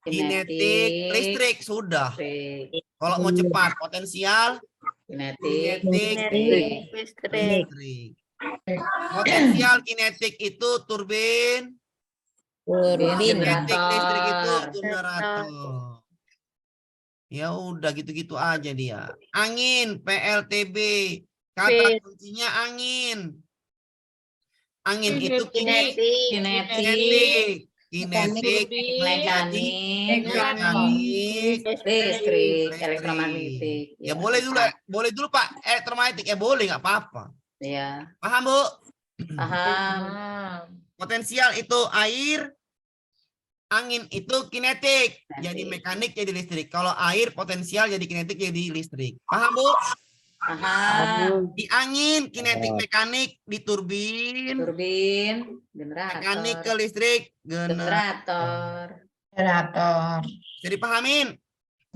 kinetik, listrik. Sudah. Kalau mau cepat, potensial,
Kinetik.
listrik. Potensial kinetik itu turbin. Kinetik listrik itu generator. Ya udah gitu-gitu aja dia. Angin, PLTB. Kata kuncinya angin. Angin itu kinetik. Kinetik, mekanik,
listrik, elektromagnetik.
Ya boleh dulu Pak, elektromagnetik ya boleh nggak apa-apa.
Ya.
Paham Bu?
Paham.
Potensial itu air, angin itu kinetik, jadi mekanik jadi listrik. Kalau air potensial jadi kinetik jadi listrik. Paham Bu?
Paham.
Di angin kinetik mekanik, di turbin
Generator.
mekanik ke listrik
Generator.
Jadi pahamin?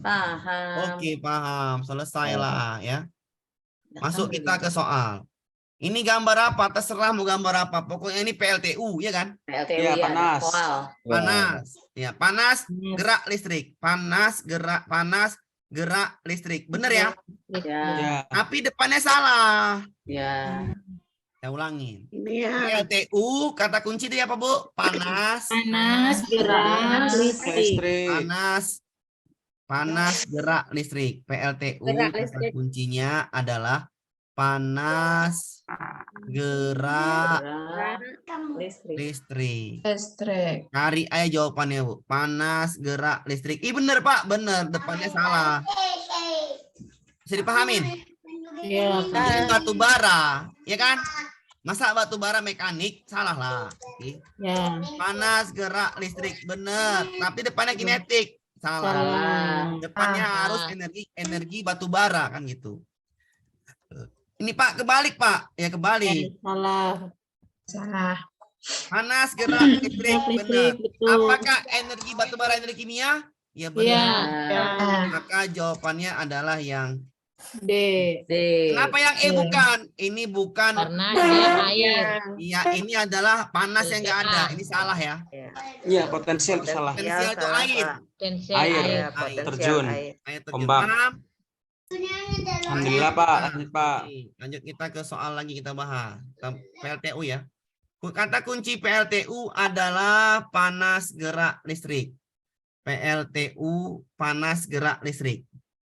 Paham.
Oke, paham. Selesai lah ya. Masuk kita ke soal. Ini gambar apa? Terserah mau gambar apa. Pokoknya ini PLTU ya kan?
PLTU
Ya, panas.
Panas. Ya, panas gerak listrik. Panas gerak listrik. Bener ya?
Ya.
Tapi depannya salah.
Ya.
Saya ulangin. PLTU kata kunci itu apa Bu? Panas.
Gerak, listrik.
Panas gerak listrik. PLTU
Gerak
kata
listrik.
kuncinya adalah panas gerak listrik. Cari aja jawabannya Bu. Panas gerak listrik. Ih bener Pak, bener. Depannya salah. Bisa dipahamin?
Iya,
Ini batu bara, ya kan? Masa batu bara mekanik salah lah. Oke.
Ya.
Panas gerak listrik bener, tapi depannya kinetik salah. Depannya harus energi batu bara kan gitu. Ini Pak kebalik Pak, ya kebalik.
Salah.
Panas gerak listrik benar. Apakah energi batu bara energi kimia? Ya benar.
Iya.
Maka jawabannya adalah yang
D.
D.
Kenapa yang E bukan? Ini bukan.
Karena dia air.
Iya, ini adalah panas yang nggak ada. Ini salah ya.
Iya, potensial itu salah.
Potensial itu air.
Potensial
Air.
air.
Terjun.
Air terjun.
Ombak.
Paham?
Alhamdulillah, Pak. Lanjut, Pak.
Oke, lanjut kita ke soal lagi kita bahas. PLTU ya. Kata kunci PLTU adalah panas gerak listrik. PLTU panas gerak listrik.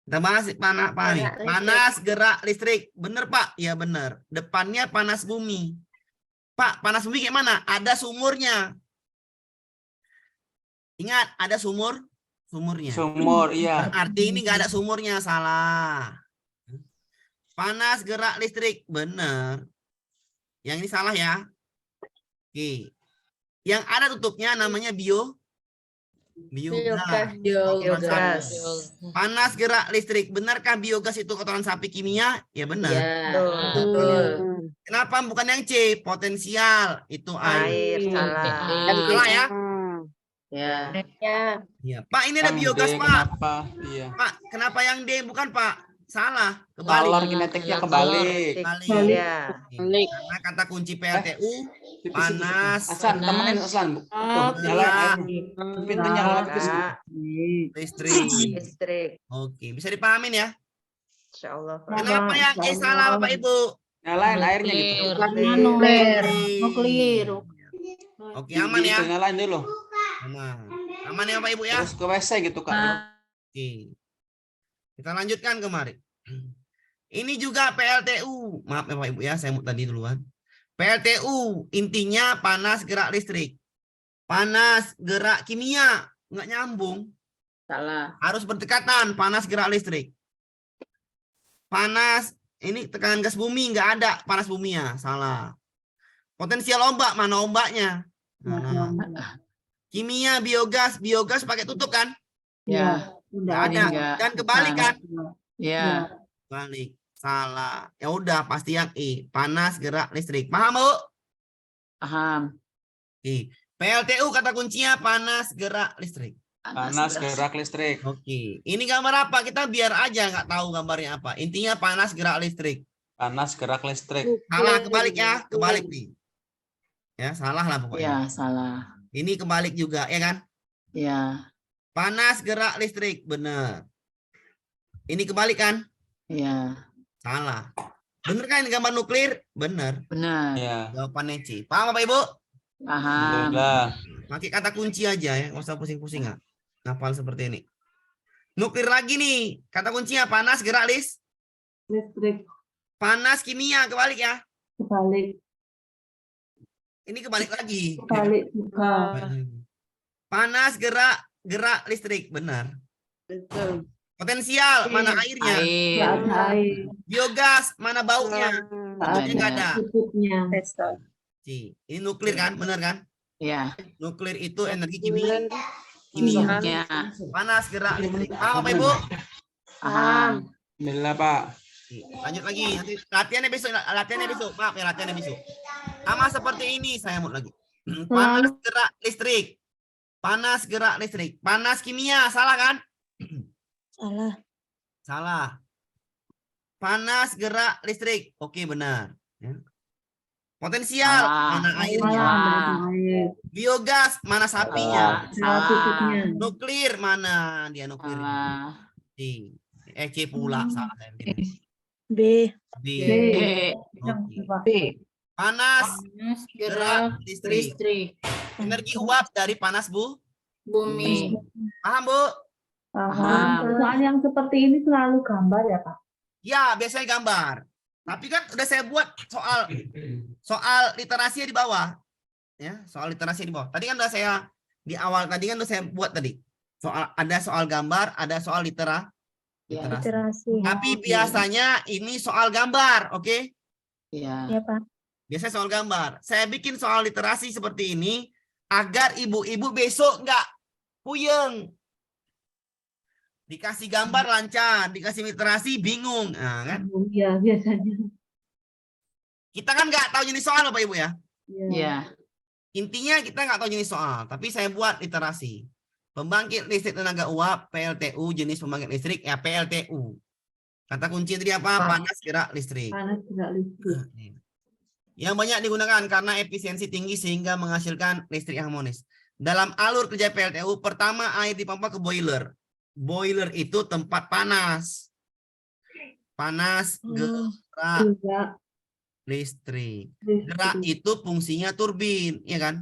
Kita bahas panas apa nih? Panas gerak listrik. Bener Pak? Ya bener. Depannya panas bumi. Pak, panas bumi kayak mana? Ada sumurnya. Ingat, ada sumurnya.
Sumur, iya.
Arti ini nggak ada sumurnya, salah. Panas gerak listrik, bener. Yang ini salah ya. Oke. Yang ada tutupnya namanya biogas.
Biogas.
Panas gerak listrik, benarkah biogas itu kotoran sapi kimia? Ya benar.
Ya, betul.
Kenapa bukan yang C? Potensial itu air.
Air, salah.
Salah ya?
Ya.
Iya. Pak, ini ada
Yang
biogas
D,
Pak.
Kenapa? Iya.
Pak, kenapa yang D bukan Pak? Salah. Kebalik.
Kolor kinetiknya kebalik.
Iya.
Karena kata kunci PLTU panas
Aslan, temenin Aslan. Tuh, nyalain airnya. Pintunya nyalain.
listrik.
Listrik.
Oke, bisa dipahamin ya?
Insya Allah.
Kenapa yang E salah Bapak Ibu?
Nyalain airnya gitu.
Nuklir.
Oke, aman ya?
Gitu, nyalain dulu.
Aman. Aman ya Bapak Ibu ya?
Terus ke WC gitu, Kak.
Oke. Kita lanjutkan kemarin. Ini juga PLTU. Maaf ya Bapak Ibu ya, saya mau tadi duluan. PLTU intinya panas gerak listrik. Panas gerak kimia, nggak nyambung.
Salah.
Harus berdekatan, panas gerak listrik. Panas, ini tekanan gas bumi, nggak ada panas bumi ya, salah. Potensial ombak, mana ombaknya? Nah. Kimia, biogas pakai tutup kan?
Ya.
Nggak ada. Dan kebalik kan?
Ya.
Balik. Salah. Ya udah pasti yang E. Panas gerak listrik. Paham Bu?
Paham.
Oke. PLTU kata kuncinya panas gerak listrik.
Panas gerak listrik.
Oke. Ini gambar apa? Kita biar aja nggak tahu gambarnya apa. Intinya panas gerak listrik.
Panas gerak listrik.
Salah kebalik ya. Kebalik nih. Ya salah lah pokoknya.
Ya, salah.
Ini kebalik juga ya kan?
Ya.
Panas gerak listrik. Benar. Ini kebalik kan?
Ya.
Salah. Bener kan ini gambar nuklir? Bener.
Benar.
Ya.
Jawabannya C. Paham Bapak Ibu?
Paham.
Alhamdulillah.
Pakai kata kunci aja ya. Nggak usah pusing-pusing nggak. Ngapal seperti ini. Nuklir lagi nih. Kata kuncinya panas gerak
Listrik.
panas kimia. Kebalik ya.
Kebalik.
Ini kebalik lagi.
Kebalik juga.
Panas gerak listrik. Benar.
Betul.
Potensial. Mana airnya?
Nggak
Air.
ada air.
Biogas. Mana baunya? Baunya nggak ada.
Tutupnya.
C. Ini nuklir kan? Benar kan?
Ya.
Nuklir itu energi kimia. Kimia.
Ya.
Panas gerak listrik. Paham Bapak Ibu?
Paham.
Alhamdulillah, Pak.
Lanjut lagi. Nanti latihannya besok. Maaf ya, latihannya besok. Sama seperti ini saya mau lagi. Panas gerak listrik. Panas gerak listrik. Panas kimia. Salah kan? Salah. Panas gerak listrik. Oke, benar. Ya. Potensial. Mana airnya?
Air.
Biogas. Mana sapinya?
Salah tutupnya.
Nuklir. Mana dia nuklir?
Salah.
C pula. Salah.
B.
B.
B.
Panas
Panas
gerak listrik. Energi uap dari panas
Bumi.
Paham Bu?
Paham. Soal yang seperti ini selalu gambar ya Pak?
Ya, biasanya gambar. Tapi kan udah saya buat soal literasi di bawah. Ya, soal literasi di bawah. Tadi kan udah saya di awal tadi kan udah saya buat tadi. Ada soal gambar, ada soal literasi. Tapi biasanya ini soal gambar, oke?
Ya.
Ya Pak.
Biasanya soal gambar. Saya bikin soal literasi seperti ini agar ibu-ibu besok nggak puyeng. Dikasih gambar lancar, dikasih literasi bingung, nah, kan?
Iya biasanya.
Kita kan nggak tahu jenis soal Bapak Ibu ya.
Ya.
Intinya kita nggak tahu jenis soal, tapi saya buat literasi. Pembangkit listrik tenaga uap, PLTU, jenis pembangkit listrik ya PLTU. Kata kunci tadi apa? Panas, gerak, listrik.
Panas gerak listrik.
Yang banyak digunakan karena efisiensi tinggi sehingga menghasilkan listrik harmonis. Dalam alur kerja PLTU, pertama air dipompa ke boiler. Boiler itu tempat panas. Panas, gerak,
Gerak
listrik.
listrik.
Gerak itu fungsinya turbin, ya kan?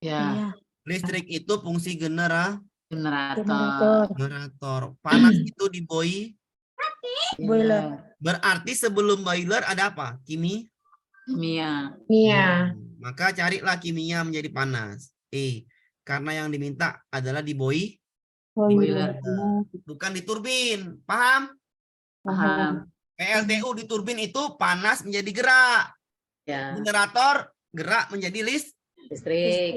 Ya,
Listrik itu fungsi generator.
generator.
Panas itu di
Boiler.
berarti sebelum boiler ada apa?
Kimia.
Maka carilah kimia menjadi panas. Karena yang diminta adalah di
Boiler.
bukan di turbin. Paham?
Paham.
PLTU di turbin itu panas menjadi gerak.
Ya,
Generator gerak menjadi
listrik.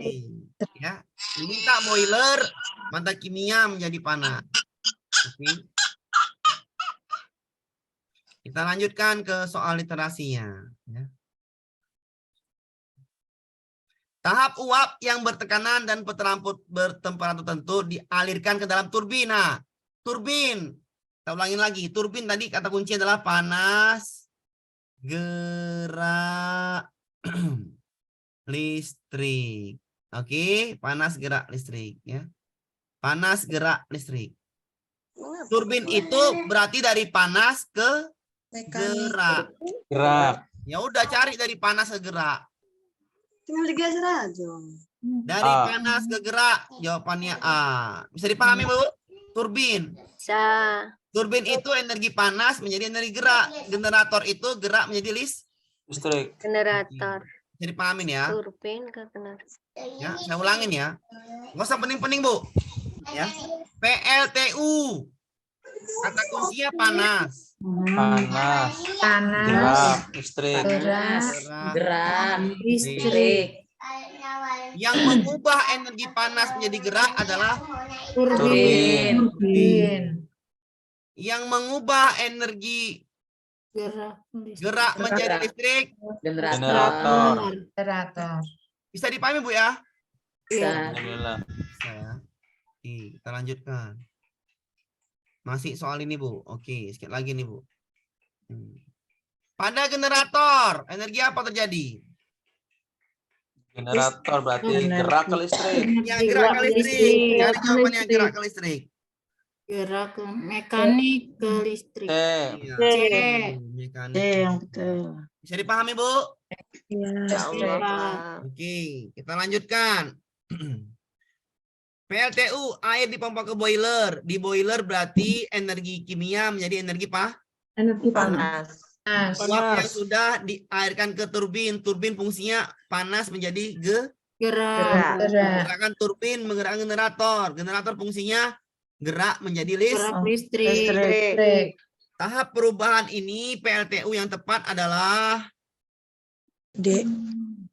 Ya, diminta boiler, mata kimia menjadi panas. Oke. Kita lanjutkan ke soal literasinya. Ya. Tahap uap yang bertekanan dan bertemperatur tentu dialirkan ke dalam turbin. Nah, turbin. Kita ulangin lagi. Turbin tadi kata kunci adalah panas, gerak, listrik. Oke, panas, gerak, listrik. Ya, panas, gerak, listrik. Turbin itu berarti dari panas ke gerak.
Gerak.
Ya udah cari dari panas ke gerak.
Tinggal digeser aja.
Dari
A.
panas ke gerak, jawabannya A. Bisa dipahami, Bu? Turbin.
Bisa.
Turbin itu energi panas menjadi energi gerak. Generator itu gerak menjadi
Listrik.
Generator.
Bisa dipahamin ya.
Turbin ke generator.
Ya, saya ulangin ya. Nggak usah pening-pening, Bu. Ya. PLTU. Kata kuncinya panas.
Panas.
Panas.
Gerak. Listrik.
Gerak.
Listrik.
Yang mengubah energi panas menjadi gerak adalah
Turbin.
yang mengubah energi gerak menjadi listrik.
Generator.
Bisa dipahami, Bu ya?
Bisa.
Alhamdulillah.
Bisa ya. Oke, kita lanjutkan. Masih soal ini, Bu. Oke, sedikit lagi nih, Bu. Pada generator, energi apa terjadi?
Generator berarti gerak ke listrik.
Yang gerak ke listrik. Cari jawaban yang gerak ke listrik.
Gerak mekanik ke listrik.
Iya. Mekanik.
yang betul.
Bisa dipahami, Bu?
Insya Allah.
Oke, kita lanjutkan. PLTU, air dipompa ke boiler. Di boiler berarti energi kimia menjadi energi
Energi panas.
uap yang sudah diairkan ke turbin. Turbin fungsinya panas menjadi
Gerak.
gerakan turbin menggerakkan generator. Generator fungsinya gerak menjadi
Listrik.
Tahap perubahan ini PLTU yang tepat adalah
D.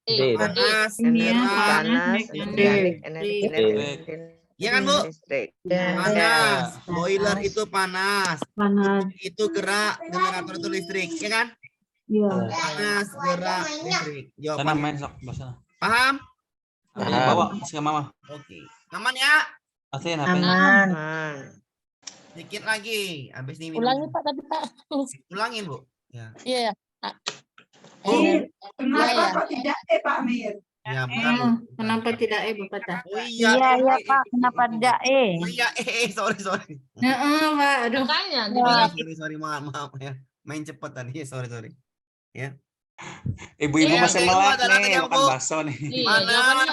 panas,
Kimia,
gerak,
panas, mekanik,
Listrik.
ya kan, Bu?
Listrik.
Panas, boiler itu panas,
panas.
itu gerak, generator itu listrik, ya kan?
Iya.
Panas, gerak, listrik.
Sana
Jawaban
main sok sana.
paham?
Bawa ke mama.
Oke, aman ya?
Asin HP.
Sedikit lagi, habis ini
Ulangi Pak tadi Pak.
ulangin, Bu. Ya,
Iya.
Kenapa kok tidak Pak Mir?
ya bukan.
Kenapa tidak Bapak?
Oh iya, Pak.
Kenapa tidak
Oh iya, sorry.
Pak. Aduh.
Makanya
Sorry, maaf ya. Main cepet tadi, sorry. Ya.
Ibu-ibu
Iya,
masih
itu
melek
adalah
nih,
yang,
makan
Bu.
bakso nih.
Iya, jawabannya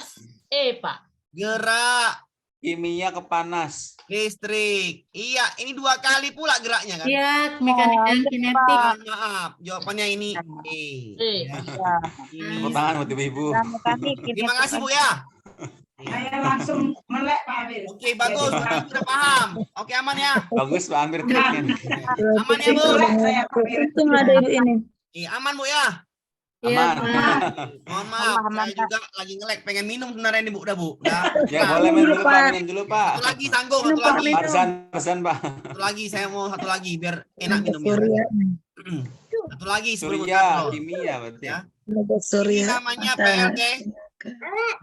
Pak.
Gerak,
Kimia ke panas.
listrik. Iya, ini 2 kali pula geraknya kan?
Iya, mekanik dan kinetik.
Mohon maaf, jawabannya ini Ya. Ini.
Tepuk tangan buat ibu-ibu.
Terima kasih, Bu ya.
Saya langsung melek Pak Mir.
Oke, bagus. Sudah paham. Oke, aman ya.
Bagus Pak Amir triknya.
Aman ya, Bu.
Saya Pak Mir.
Ada ibu ini.
Aman, Bu ya.
Aman.
Mohon maaf, saya juga lagi ngelek pengen minum sebenarnya ini, Bu. Udah, Bu. Udah.
Ya boleh minum dulu Pak, minum dulu Pak.
Satu lagi tanggung, satu lagi.
Pesan Pak.
Satu lagi, saya mau satu lagi biar enak minumnya. Satu lagi sebelum
Surya,
kontrol.
kimia berarti.
Ya. Ini namanya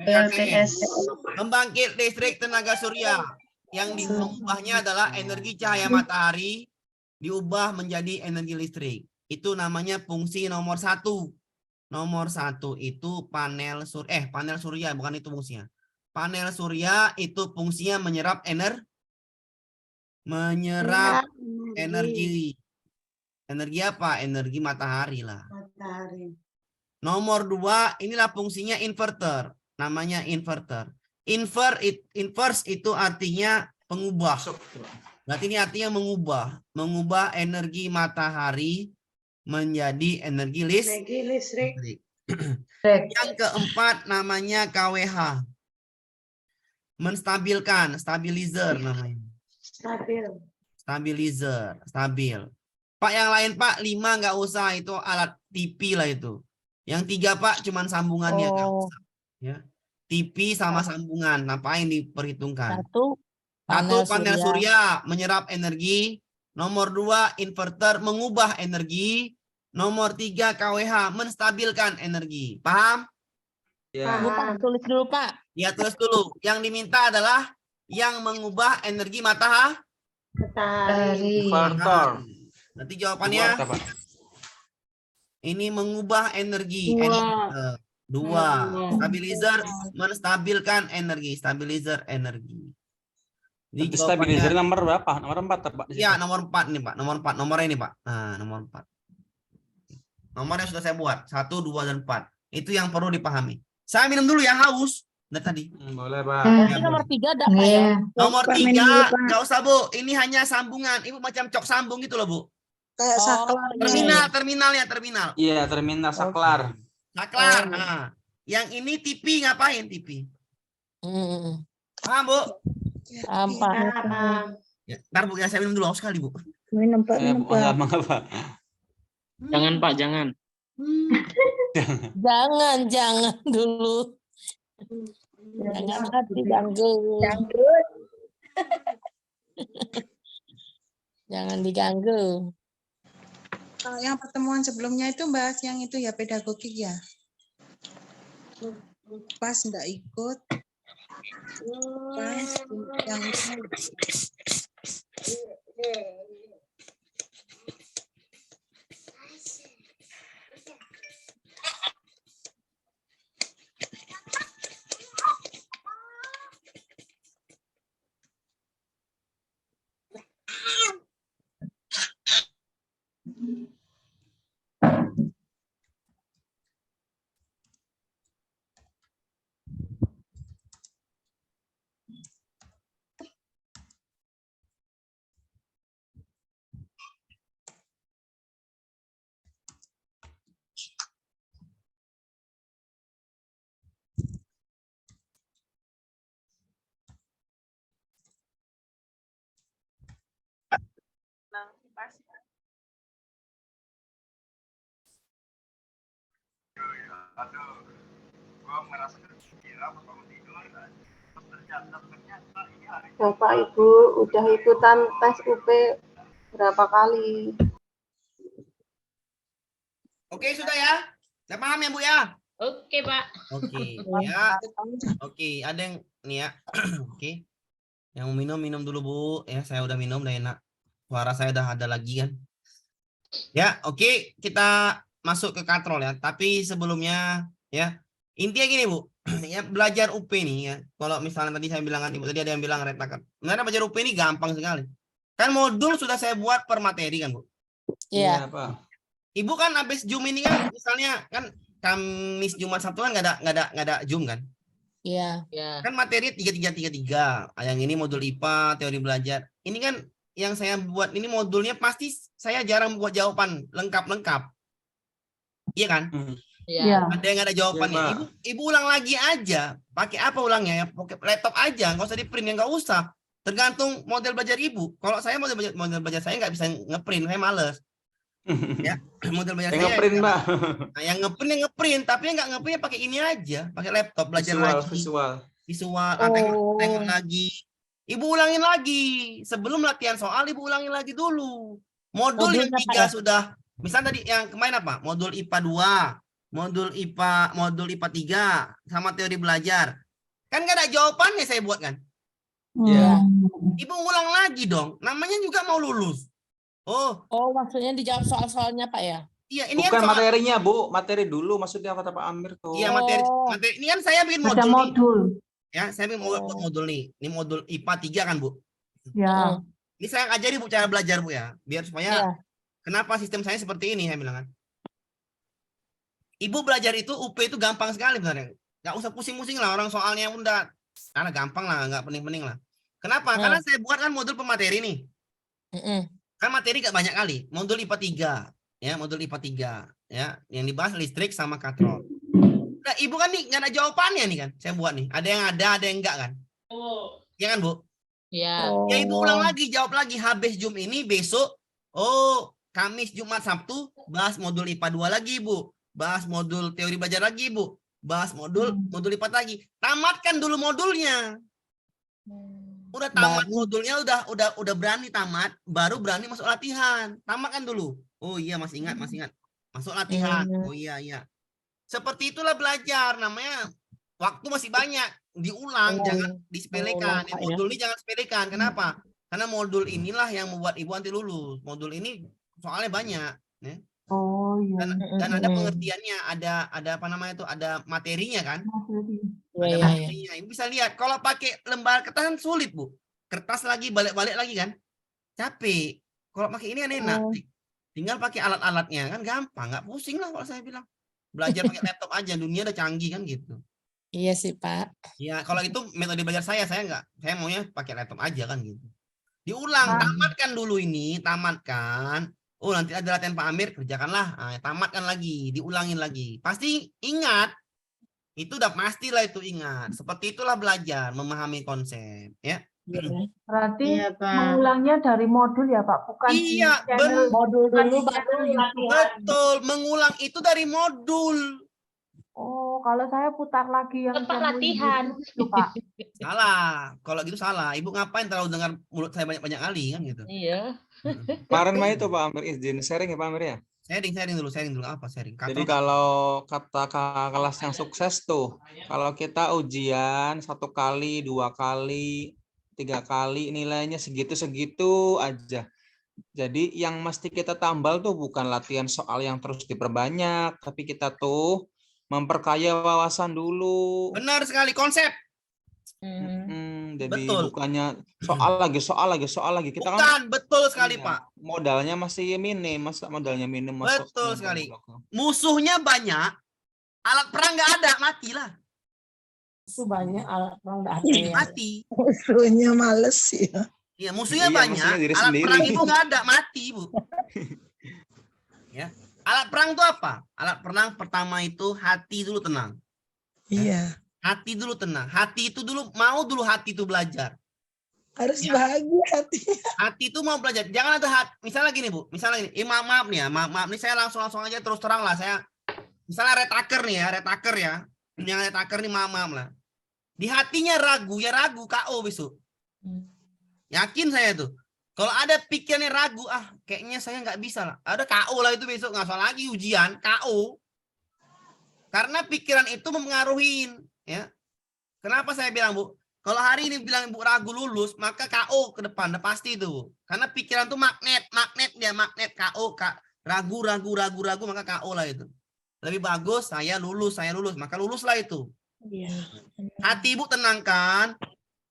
PLTS. Pembangkit listrik tenaga surya. Yang diubahnya adalah energi cahaya matahari diubah menjadi energi listrik. Itu namanya fungsi nomor 1. Nomor 1 itu panel surya, bukan itu fungsinya. Panel surya itu fungsinya menyerap energi. Energi apa? Energi matahari lah.
Matahari.
Nomor 2, inilah fungsinya inverter. Namanya inverter. Inverse itu artinya pengubah. Berarti ini artinya mengubah energi matahari menjadi energi listrik. Yang keempat namanya KWH. Menstabilkan, stabilizer namanya. Stabil. Pak yang lain Pak, 5 nggak usah, itu alat TV lah itu. Yang 3 Pak cuman sambungannya nggak usah. Ya. TV sama sambungan, ngapain diperhitungkan? 1 panel surya menyerap energi. Nomor 2 inverter mengubah energi. Nomor 3 KWH menstabilkan energi. Paham?
Ya.
Tulis dulu Pak.
Ya, tulis dulu. Yang diminta adalah yang mengubah energi matahari.
Inverter.
Nanti jawabannya ini mengubah energi. 2. Stabilizer menstabilkan energi. Jadi
Stabilizer nomor berapa? Nomor 4 Pak.
Iya, nomor 4 nih Pak. Nomornya ini Pak. Nah, nomor 4. Nomornya sudah saya buat. 1, 2, dan 4. Itu yang perlu dipahami. Saya minum dulu ya, haus. Dari tadi.
Boleh Pak.
Berarti nomor 3 ada Pak ya?
Nomor 3, nggak usah Bu. Ini hanya sambungan. Ibu macam cok sambung gitu loh Bu.
Kayak saklar.
Terminal.
Iya, terminal saklar.
Saklar. Nah, yang ini TV ngapain TV? Paham Bu?
Apa?
Ya, ntar Bu, ya saya minum dulu haus sekali Bu.
Minum Pak.
Apa?
Jangan Pak, jangan.
Jangan dulu. Jangan diganggu. Jangan diganggu.
Kalau yang pertemuan sebelumnya itu bahas yang itu ya pedagogik ya. Pas enggak ikut. Pas yang itu.
Bapak Ibu udah ikutan tes UP berapa kali?
Oke, sudah ya? Saya paham ya Bu ya?
Oke Pak.
Oke, ya. Oke, ada yang nih ya. Oke. Yang mau minum dulu Bu. Ya, saya udah minum, udah enak. Suara saya udah ada lagi kan. Ya, oke. Kita masuk ke katrol ya. Tapi sebelumnya ya, intinya gini Bu. Ya, belajar UP nih ya. Kalau misalnya tadi saya bilang kan, Ibu tadi ada yang bilang retakan. Sebenarnya belajar UP ini gampang sekali. Kan modul sudah saya buat per materi kan Bu.
Iya.
Pak.
Ibu kan habis Zoom ini kan, misalnya kan Kamis Jumat Sabtu kan nggak ada Zoom kan.
Iya.
Kan materi 3333. Yang ini modul IPA, teori belajar. Ini kan yang saya buat ini modulnya pasti saya jarang buat jawaban lengkap. Iya kan?
Iya.
Ada yang nggak ada jawabannya.
Iya,
Ibu ulang lagi aja. Pakai apa ulangnya? Ya, pakai laptop aja. Nggak usah di print, ya nggak usah. Tergantung model belajar Ibu. Kalau saya model belajar saya nggak bisa ngeprint, saya males. Ya, model belajar
Yang
saya.
ngeprint Pak.
Nah, yang ngeprint, tapi yang nggak ngeprint pakai ini aja, pakai laptop belajar lagi. Visual, tengok lagi. Ibu ulangin lagi. Sebelum latihan soal, Ibu ulangin lagi dulu. Modul yang 3 sudah. Misal tadi yang kemarin apa? Modul IPA 2, modul IPA 3 sama teori belajar. Kan nggak ada jawabannya saya buat kan?
Iya.
Ibu ulang lagi dong. Namanya juga mau lulus. Oh,
maksudnya dijawab soal-soalnya Pak ya?
iya ini kan
Bukan
soal,
materinya, Bu. Materi dulu maksudnya kata Pak Amir tuh.
iya materi, ini kan saya bikin
Ada
modul nih.
modul.
Ya, saya bikin modul nih. Ini modul IPA 3 kan, Bu.
Ya.
Ini saya ajari Bu cara belajar, Bu ya. Biar supaya
Ya.
kenapa sistem saya seperti ini, saya bilang kan. Ibu belajar itu UP itu gampang sekali benar. Nggak usah pusing-pusing lah orang soalnya udah. Karena gampang lah, nggak pening-pening lah. Kenapa? Karena saya buat kan modul pemateri nih. Kan materi gak banyak kali. Modul IPA 3. Ya, modul IPA 3. Ya, yang dibahas listrik sama katrol. Nah, Ibu kan nih nggak ada jawabannya nih kan. Saya buat nih. Ada yang enggak kan. Iya kan, Bu?
Ya.
Ya Ibu ulang lagi, jawab lagi. Habis Jum ini besok. Oh, Kamis, Jumat, Sabtu. Bahas modul IPA 2 lagi, Bu. Bahas modul teori belajar lagi, Bu. Bahas modul IPA lagi. Tamatkan dulu modulnya. Udah tamat modulnya, udah berani tamat, baru berani masuk latihan. Tamatkan dulu. Oh iya, masih ingat. Masuk latihan. Oh iya. Seperti itulah belajar, namanya waktu masih banyak. Diulang, jangan disepelekan. Modul ini jangan sepelekan. Kenapa? Karena modul inilah yang membuat Ibu nanti lulus. Modul ini soalnya banyak, ya.
Oh iya.
Dan ada pengertiannya, ada apa namanya itu, ada materinya kan? Ada
Iya.
materinya. Ibu bisa lihat kalau pakai lembar kertas kan sulit, Bu. Kertas lagi balik-balik lagi kan? Capek. Kalau pakai ini kan enak. Tinggal pakai alat-alatnya kan gampang, nggak pusing lah kalau saya bilang. Belajar pakai laptop aja, dunia udah canggih kan gitu.
Iya sih Pak.
Ya, kalau itu metode belajar saya nggak. Saya maunya pakai laptop aja kan gitu. Diulang, tamatkan dulu ini, tamatkan. Oh, nanti ada latihan Pak Amir, kerjakanlah. Nah, tamatkan lagi, diulangin lagi. Pasti ingat. Itu udah pastilah itu ingat. Seperti itulah belajar, memahami konsep, ya.
Berarti
Iya, Pak.
mengulangnya dari modul ya Pak, bukan
Iya,
di channel modul dulu baru latihan.
Betul, mengulang itu dari modul.
Oh, kalau saya putar lagi yang
Tempat
channel
latihan.
itu Pak.
Salah. Kalau gitu salah. Ibu ngapain terlalu dengar mulut saya banyak-banyak kali kan gitu.
Iya.
Kemarin mah itu Pak Amir izin sharing ya Pak Amir ya.
Sharing dulu apa sharing?
Jadi kalau kata kakak kelas yang sukses tuh, kalau kita ujian 1 kali, 2 kali, 3 kali nilainya segitu-segitu aja. Jadi yang mesti kita tambal tuh bukan latihan soal yang terus diperbanyak, tapi kita tuh memperkaya wawasan dulu.
Benar sekali konsep.
Jadi
Betul.
bukannya soal lagi. Kita
Bukan, betul sekali
iya,
Pak.
modalnya masih minim, masa modalnya minim masuk.
Betul sekali. Musuhnya banyak, alat perang nggak ada, matilah.
Itu banyak alat perang nggak ada ya.
Mati.
Musuhnya males ya.
Iya, musuhnya
Iya,
banyak,
musuhnya diri
alat
sendiri.
perang itu nggak ada, mati, Bu. Ya. Alat perang itu apa? Alat perang pertama itu hati dulu tenang.
Iya.
Hati dulu tenang. Hati itu dulu mau hati itu belajar.
Harus
Ya.
bahagia hatinya.
Hati itu mau belajar. Jangan ada hati. Misalnya gini, Bu. Misalnya gini. Maaf nih ya. Maaf nih saya langsung aja terus terang lah. Saya misalnya retaker nih ya. Retaker ya. Yang retaker nih maaf lah. Di hatinya ragu. Ya ragu. KO besok. Yakin saya tuh. Kalau ada pikirannya ragu. Kayaknya saya nggak bisa lah. Ada KO lah itu besok. Nggak soal lagi ujian. KO. Karena pikiran itu mempengaruhi. Ya. Kenapa saya bilang, Bu? Kalau hari ini bilang Ibu ragu lulus, maka KO ke depan, udah pasti itu. Karena pikiran tuh magnet KO, ragu, maka KO lah itu. Lebih bagus saya lulus, maka luluslah itu.
Iya.
Hati Ibu tenangkan,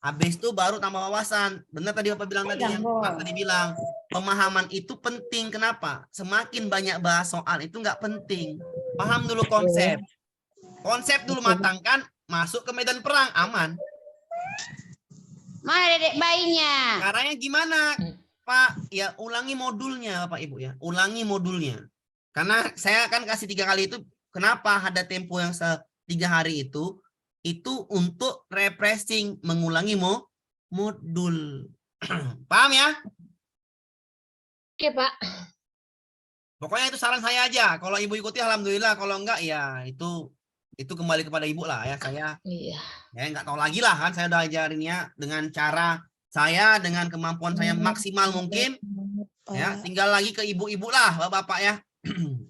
habis itu baru tambah wawasan. Benar tadi Bapak bilang tadi, yang Pak tadi bilang, pemahaman itu penting. Kenapa? Semakin banyak bahas soal itu nggak penting. Paham dulu konsep. Konsep dulu matangkan, masuk ke medan perang, aman.
Mana dedek bayinya?
Caranya gimana, Pak? Ya ulangi modulnya, Bapak Ibu ya. Ulangi modulnya. Karena saya akan kasih 3 kali itu. Kenapa ada tempo yang 3 hari itu? Itu untuk refreshing, mengulangi modul. Paham ya?
Oke, Pak.
Pokoknya itu saran saya aja. Kalau Ibu ikuti alhamdulillah. Kalau enggak ya itu kembali kepada Ibu lah ya. Saya ya nggak tahu lagi lah kan. Saya udah ajarinnya dengan cara saya, dengan kemampuan saya maksimal mungkin. Ya, tinggal lagi ke ibu-ibu lah, bapak-bapak ya.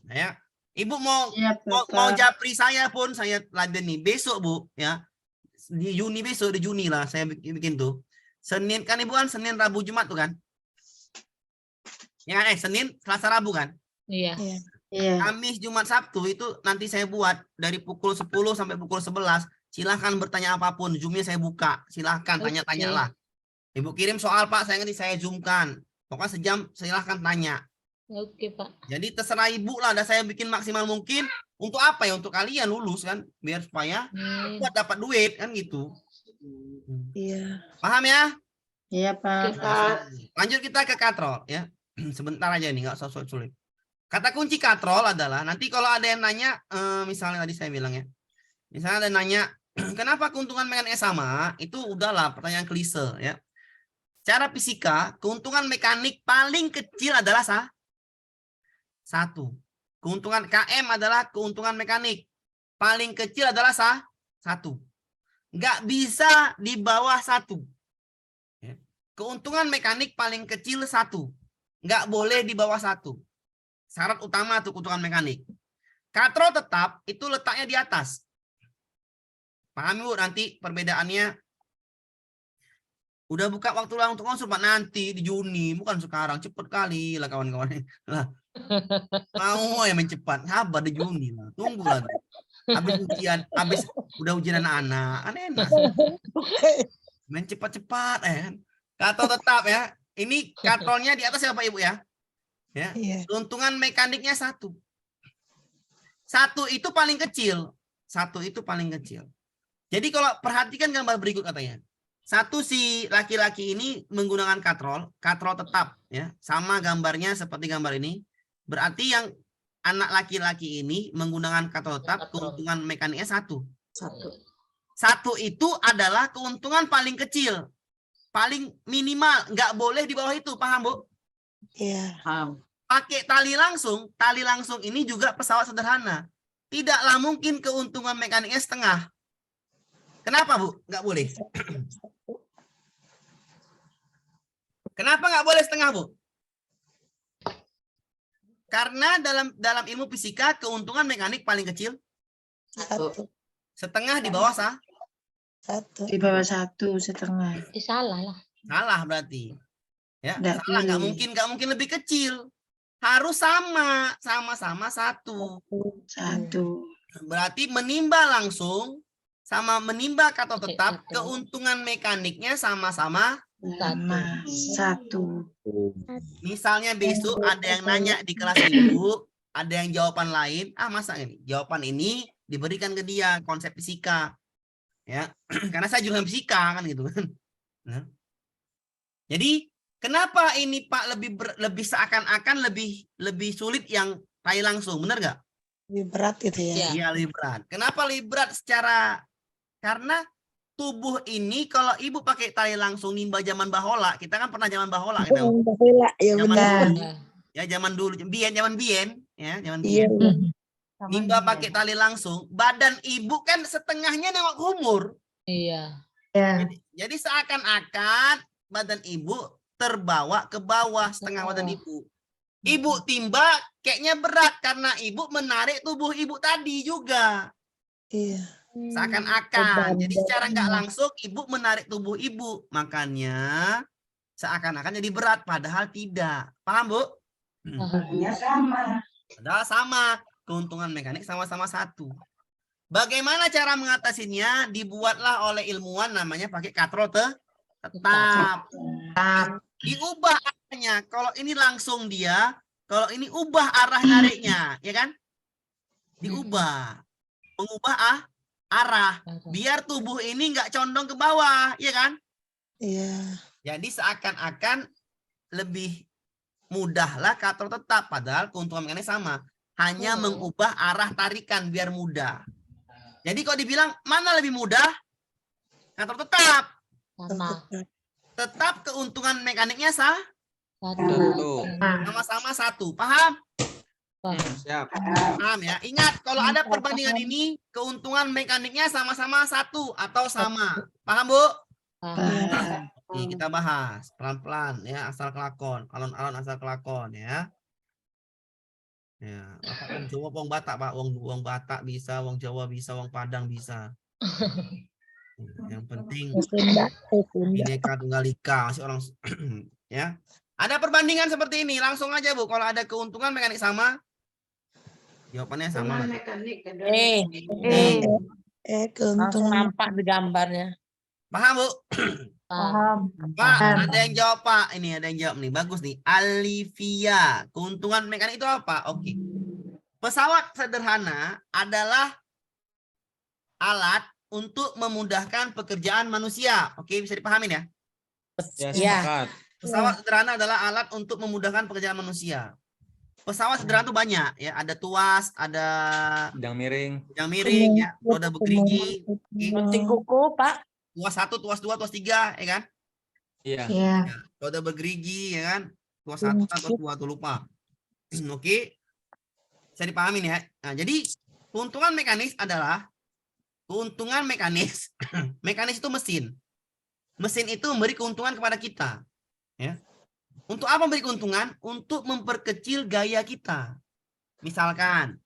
Ya. Ibu mau japri saya pun saya ladeni besok, Bu, ya. Di Juni besok, di Juni lah saya bikin tuh. Senin kan Ibu kan Senin, Rabu, Jumat tuh kan. Ya, Senin, Selasa, Rabu kan?
Iya.
Iya.
Kamis, Jumat, Sabtu itu nanti saya buat dari pukul 10 sampai pukul 11. Silahkan bertanya apapun. Zoom-nya saya buka. Silahkan tanya-tanya lah. Ibu kirim soal Pak, saya nanti saya zoomkan. Pokoknya sejam silahkan tanya.
Oke Pak.
Jadi terserah ibu lah. Dan saya bikin maksimal mungkin. Untuk apa ya? Untuk kalian lulus kan. Biar supaya buat dapat duit kan gitu.
Iya.
Paham ya?
Iya, Pak.
Lanjut kita ke katrol ya. Sebentar aja nih, nggak usah sulit. Kata kunci katrol adalah nanti kalau ada yang nanya, misalnya tadi saya bilang ya, misalnya ada yang nanya, kenapa keuntungan mekanik sama? Itu udahlah pertanyaan klise ya. Secara fisika, keuntungan mekanik paling kecil adalah satu. Keuntungan KM adalah keuntungan mekanik paling kecil adalah satu. Nggak bisa di bawah satu. Keuntungan mekanik paling kecil satu. Nggak boleh di bawah satu. Syarat utama untuk keuntungan mekanik. Katrol tetap itu letaknya di atas. Paham Bu nanti perbedaannya? Udah buka waktu lah untuk konsul Pak nanti di Juni, bukan sekarang. Cepet kali lah kawan-kawan. Lah. Mau ya mencepat. Sabar di Juni lah. Tunggu lah. Habis ujian, udah ujian anak-anak. Enak. Main cepat-cepat Katrol tetap ya. Ini katrolnya di atas ya Pak Ibu ya. Ya, keuntungan mekaniknya satu. Satu itu paling kecil. Satu itu paling kecil. Jadi kalau perhatikan gambar berikut katanya. Satu si laki-laki ini menggunakan katrol tetap ya, sama gambarnya seperti gambar ini. Berarti yang anak laki-laki ini menggunakan katrol tetap, keuntungan mekaniknya satu. Satu itu adalah keuntungan paling kecil, paling minimal, nggak boleh di bawah itu, paham Bu?
Iya.
Pakai tali langsung ini juga pesawat sederhana. Tidaklah mungkin keuntungan mekaniknya setengah. Kenapa Bu? Nggak boleh. Kenapa nggak boleh setengah Bu? Karena dalam ilmu fisika keuntungan mekanik paling kecil
Satu.
setengah di bawah
Satu.
Di bawah satu setengah.
Salah lah.
salah berarti. Ya,
Nggak
salah nggak
boleh.
mungkin lebih kecil. Harus sama-sama satu.
Satu.
Berarti menimba langsung sama menimba katrol tetap, keuntungan mekaniknya sama-sama.
Sama satu.
Misalnya besok ada yang nanya di kelas Ibu, ada yang jawaban lain, masa ini jawaban ini diberikan ke dia konsep fisika. Ya, karena saya jurusan fisika kan gitu kan. Nah. Jadi kenapa ini Pak lebih seakan-akan lebih sulit yang tali langsung, benar nggak?
Lebih berat gitu ya.
Iya, lebih berat. Kenapa lebih berat karena tubuh ini kalau Ibu pakai tali langsung nimba zaman bahola, kita kan pernah zaman bahola kita.
Ya
Zaman
benar.
dulu. Ya zaman dulu, zaman bien, ya, zaman bien. Nimba pakai tali langsung, badan Ibu kan setengahnya nengok ke umur.
Iya.
Jadi seakan-akan badan Ibu terbawa ke bawah setengah badan Ibu. Ibu timba kayaknya berat karena Ibu menarik tubuh Ibu tadi juga.
Iya.
Seakan-akan. Jadi secara nggak langsung Ibu menarik tubuh Ibu. Makanya seakan-akan jadi berat padahal tidak. Paham Bu?
Ya sama.
Padahal sama. Keuntungan mekanik sama-sama satu. Bagaimana cara mengatasinya? Dibuatlah oleh ilmuwan namanya pakai katrol tetap. Diubah arahnya. Kalau ini langsung dia, kalau ini ubah arah nariknya, ya kan? Diubah. Mengubah arah. Biar tubuh ini nggak condong ke bawah, ya kan?
Iya.
Jadi seakan-akan lebih mudahlah katrol tetap. Padahal keuntungan mekanik sama. Hanya mengubah arah tarikan biar mudah. Jadi kalau dibilang mana lebih mudah? Katrol tetap.
Sama.
Tetap keuntungan mekaniknya satu. Sama-sama satu. Paham?
Siap.
Paham ya? Ingat kalau ada perbandingan ini keuntungan mekaniknya sama-sama satu atau sama. Paham Bu? Nih, kita bahas pelan-pelan ya, asal kelakon, alon-alon asal kelakon ya. Ya, Bapak wong Jawa, wong Batak, Pak. Wong Batak bisa, wong Jawa bisa, wong Padang bisa. Yang penting Bhinneka Tunggal Ika, masih orang ya. Ada perbandingan seperti ini, langsung aja Bu. Kalau ada keuntungan mekanik sama, jawabannya sama.
Langsung nampak di gambarnya.
Paham Bu?
Paham.
Pak, ada yang jawab Pak. Ini ada yang jawab nih, bagus nih. Alivia, keuntungan mekanik itu apa? Oke. Pesawat sederhana adalah alat untuk memudahkan pekerjaan manusia. Oke, bisa dipahamin ya?
Ya,
Ya.
sepakat.
Pesawat sederhana adalah alat untuk memudahkan pekerjaan manusia. Pesawat sederhana itu banyak ya, ada tuas, ada
Bidang miring.
yang miring, ya, roda bergerigi,
Gunting kuku, Pak.
tuas 1, tuas 2, tuas 3, ya kan?
Iya.
Ya.
Roda bergerigi, ya kan? Tuas 1, tuas 2, tuh lupa. Oke, bisa dipahami nih ya. Nah, jadi keuntungan mekanis adalah keuntungan mekanis. Mekanis itu mesin. Mesin itu memberi keuntungan kepada kita. Ya. Untuk apa memberi keuntungan? Untuk memperkecil gaya kita. Misalkan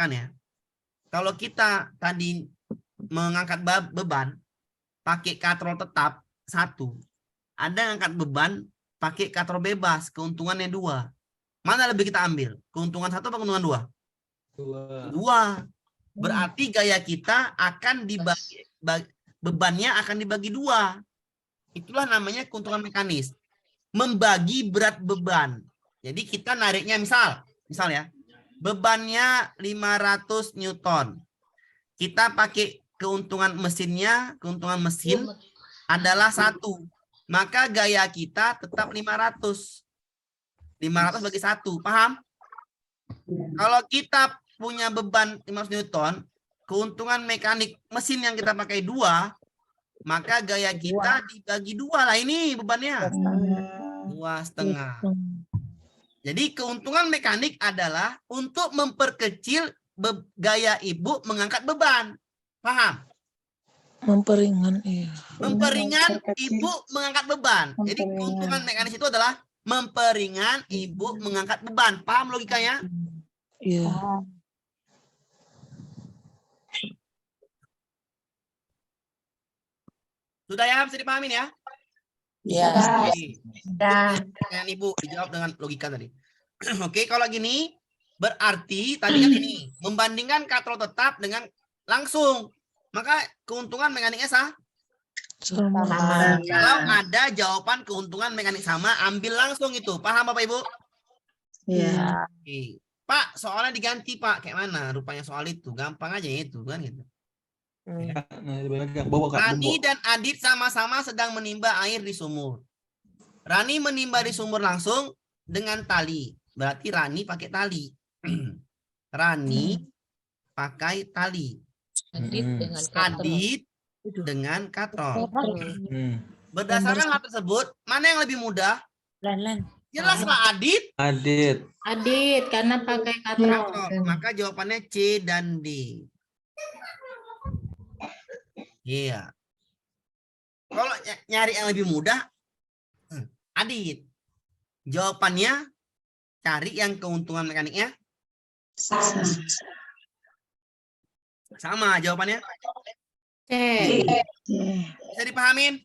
ya, kalau kita tadi mengangkat beban pakai katrol tetap 1, ada yang angkat beban pakai katrol bebas, keuntungannya 2. Mana lebih kita ambil? Keuntungan 1 atau keuntungan 2? 2. Berarti gaya kita akan dibagi, bebannya akan dibagi 2. Itulah namanya keuntungan mekanis. Membagi berat beban. Jadi kita nariknya misal ya, bebannya 500 Newton. Kita pakai keuntungan mesinnya, keuntungan mesin adalah 1. Maka gaya kita tetap 500. 500 bagi 1, paham? Kalau kita punya beban 500 Newton, keuntungan mekanik mesin yang kita pakai 2, maka gaya kita dibagi 2 lah ini bebannya. 2,5. Jadi keuntungan mekanik adalah untuk memperkecil gaya ibu mengangkat beban. Paham?
Memperingan, iya.
Memperingan ibu mengangkat beban. Jadi keuntungan mekanis itu adalah memperingan ibu mengangkat beban. Paham logikanya?
Iya.
Sudah ya, bisa dipahamin ya?
Iya.
Dengan ibu dijawab dengan logika tadi. Oke, kalau gini berarti tadi kan ini membandingkan katrol tetap dengan langsung, maka keuntungan mekaniknya sama. Kalau ada jawaban keuntungan mekanik sama, ambil langsung itu. Paham Bapak Ibu?
Iya.
Oke. Pak, soalnya diganti Pak. Kayak mana rupanya soal itu? Gampang aja itu kan gitu. Rani dan Adit sama-sama sedang menimba air di sumur. Rani menimba di sumur langsung dengan tali. Berarti Rani pakai tali. Rani pakai tali. Adit dengan katrol. Berdasarkan hal tersebut, mana yang lebih mudah? Jelaslah Adit.
Adit, karena pakai katrol.
Maka jawabannya C dan D. Iya. Kalau nyari yang lebih mudah, Adit. Jawabannya cari yang keuntungan mekaniknya sama jawabannya.
C.
Bisa dipahamin?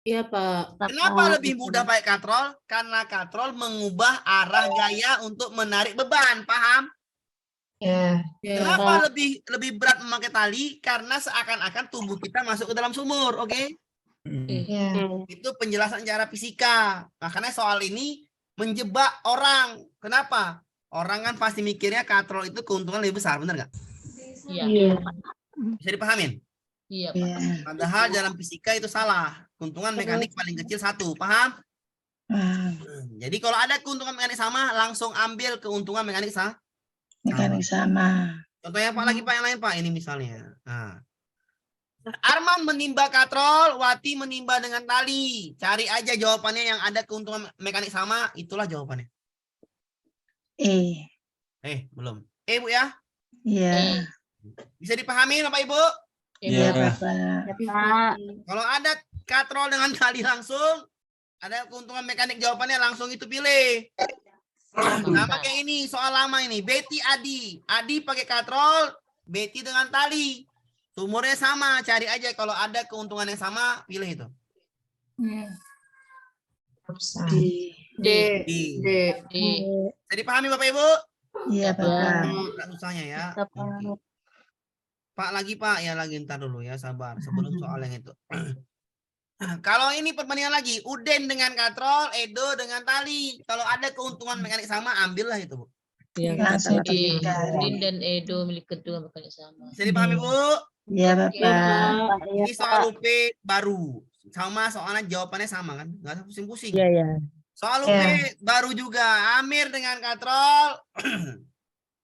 Iya, Pak.
Kenapa lebih mudah pakai katrol? Karena katrol mengubah arah gaya untuk menarik beban, paham?
Ya.
Kenapa lebih berat memakai tali? Karena seakan-akan tubuh kita masuk ke dalam sumur, oke? Itu penjelasan secara fisika. Makanya soal ini menjebak orang. Kenapa? Orang kan pasti mikirnya katrol itu keuntungan lebih besar, benar nggak?
Iya.
Bisa dipahamin?
Iya, Pak.
Padahal dalam fisika itu salah. Keuntungan mekanik paling kecil 1, paham? Jadi kalau ada keuntungan mekanik sama, langsung ambil keuntungan mekanik sama. Contohnya Pak lagi Pak yang lain Pak, ini misalnya. Nah. Arman menimba katrol, Wati menimba dengan tali. Cari aja jawabannya yang ada keuntungan mekanik sama, itulah jawabannya. Belum. Bu ya?
Iya.
Bisa dipahami Bapak Ibu?
Iya, Bapak.
Kalau ada katrol dengan tali langsung, ada keuntungan mekanik jawabannya langsung itu pilih. Sama kayak ini, soal lama ini. Betty Adi. Adi pakai katrol, Betty dengan tali. Sumurnya sama, cari aja kalau ada keuntungan yang sama, pilih itu.
D.
D.
D.
Jadi pahami Bapak Ibu?
Iya, Bapak.
Nggak susahnya ya. Oke. Pak lagi Pak, ya lagi ntar dulu ya, sabar. Sebelum soal yang itu. Kalau ini perbandingan lagi, Uden dengan katrol, Edo dengan tali. Kalau ada keuntungan mekanik sama, ambillah itu, Bu.
Langsung
Jadi
diberikan.
Udin dan Edo milik kedua makanya sama.
Bisa dipahami, Bu?
Iya, Bapak.
Ini soal UP baru. Sama soalnya jawabannya sama kan? Nggak usah pusing-pusing.
Iya.
Soal UP baru juga. Amir dengan katrol.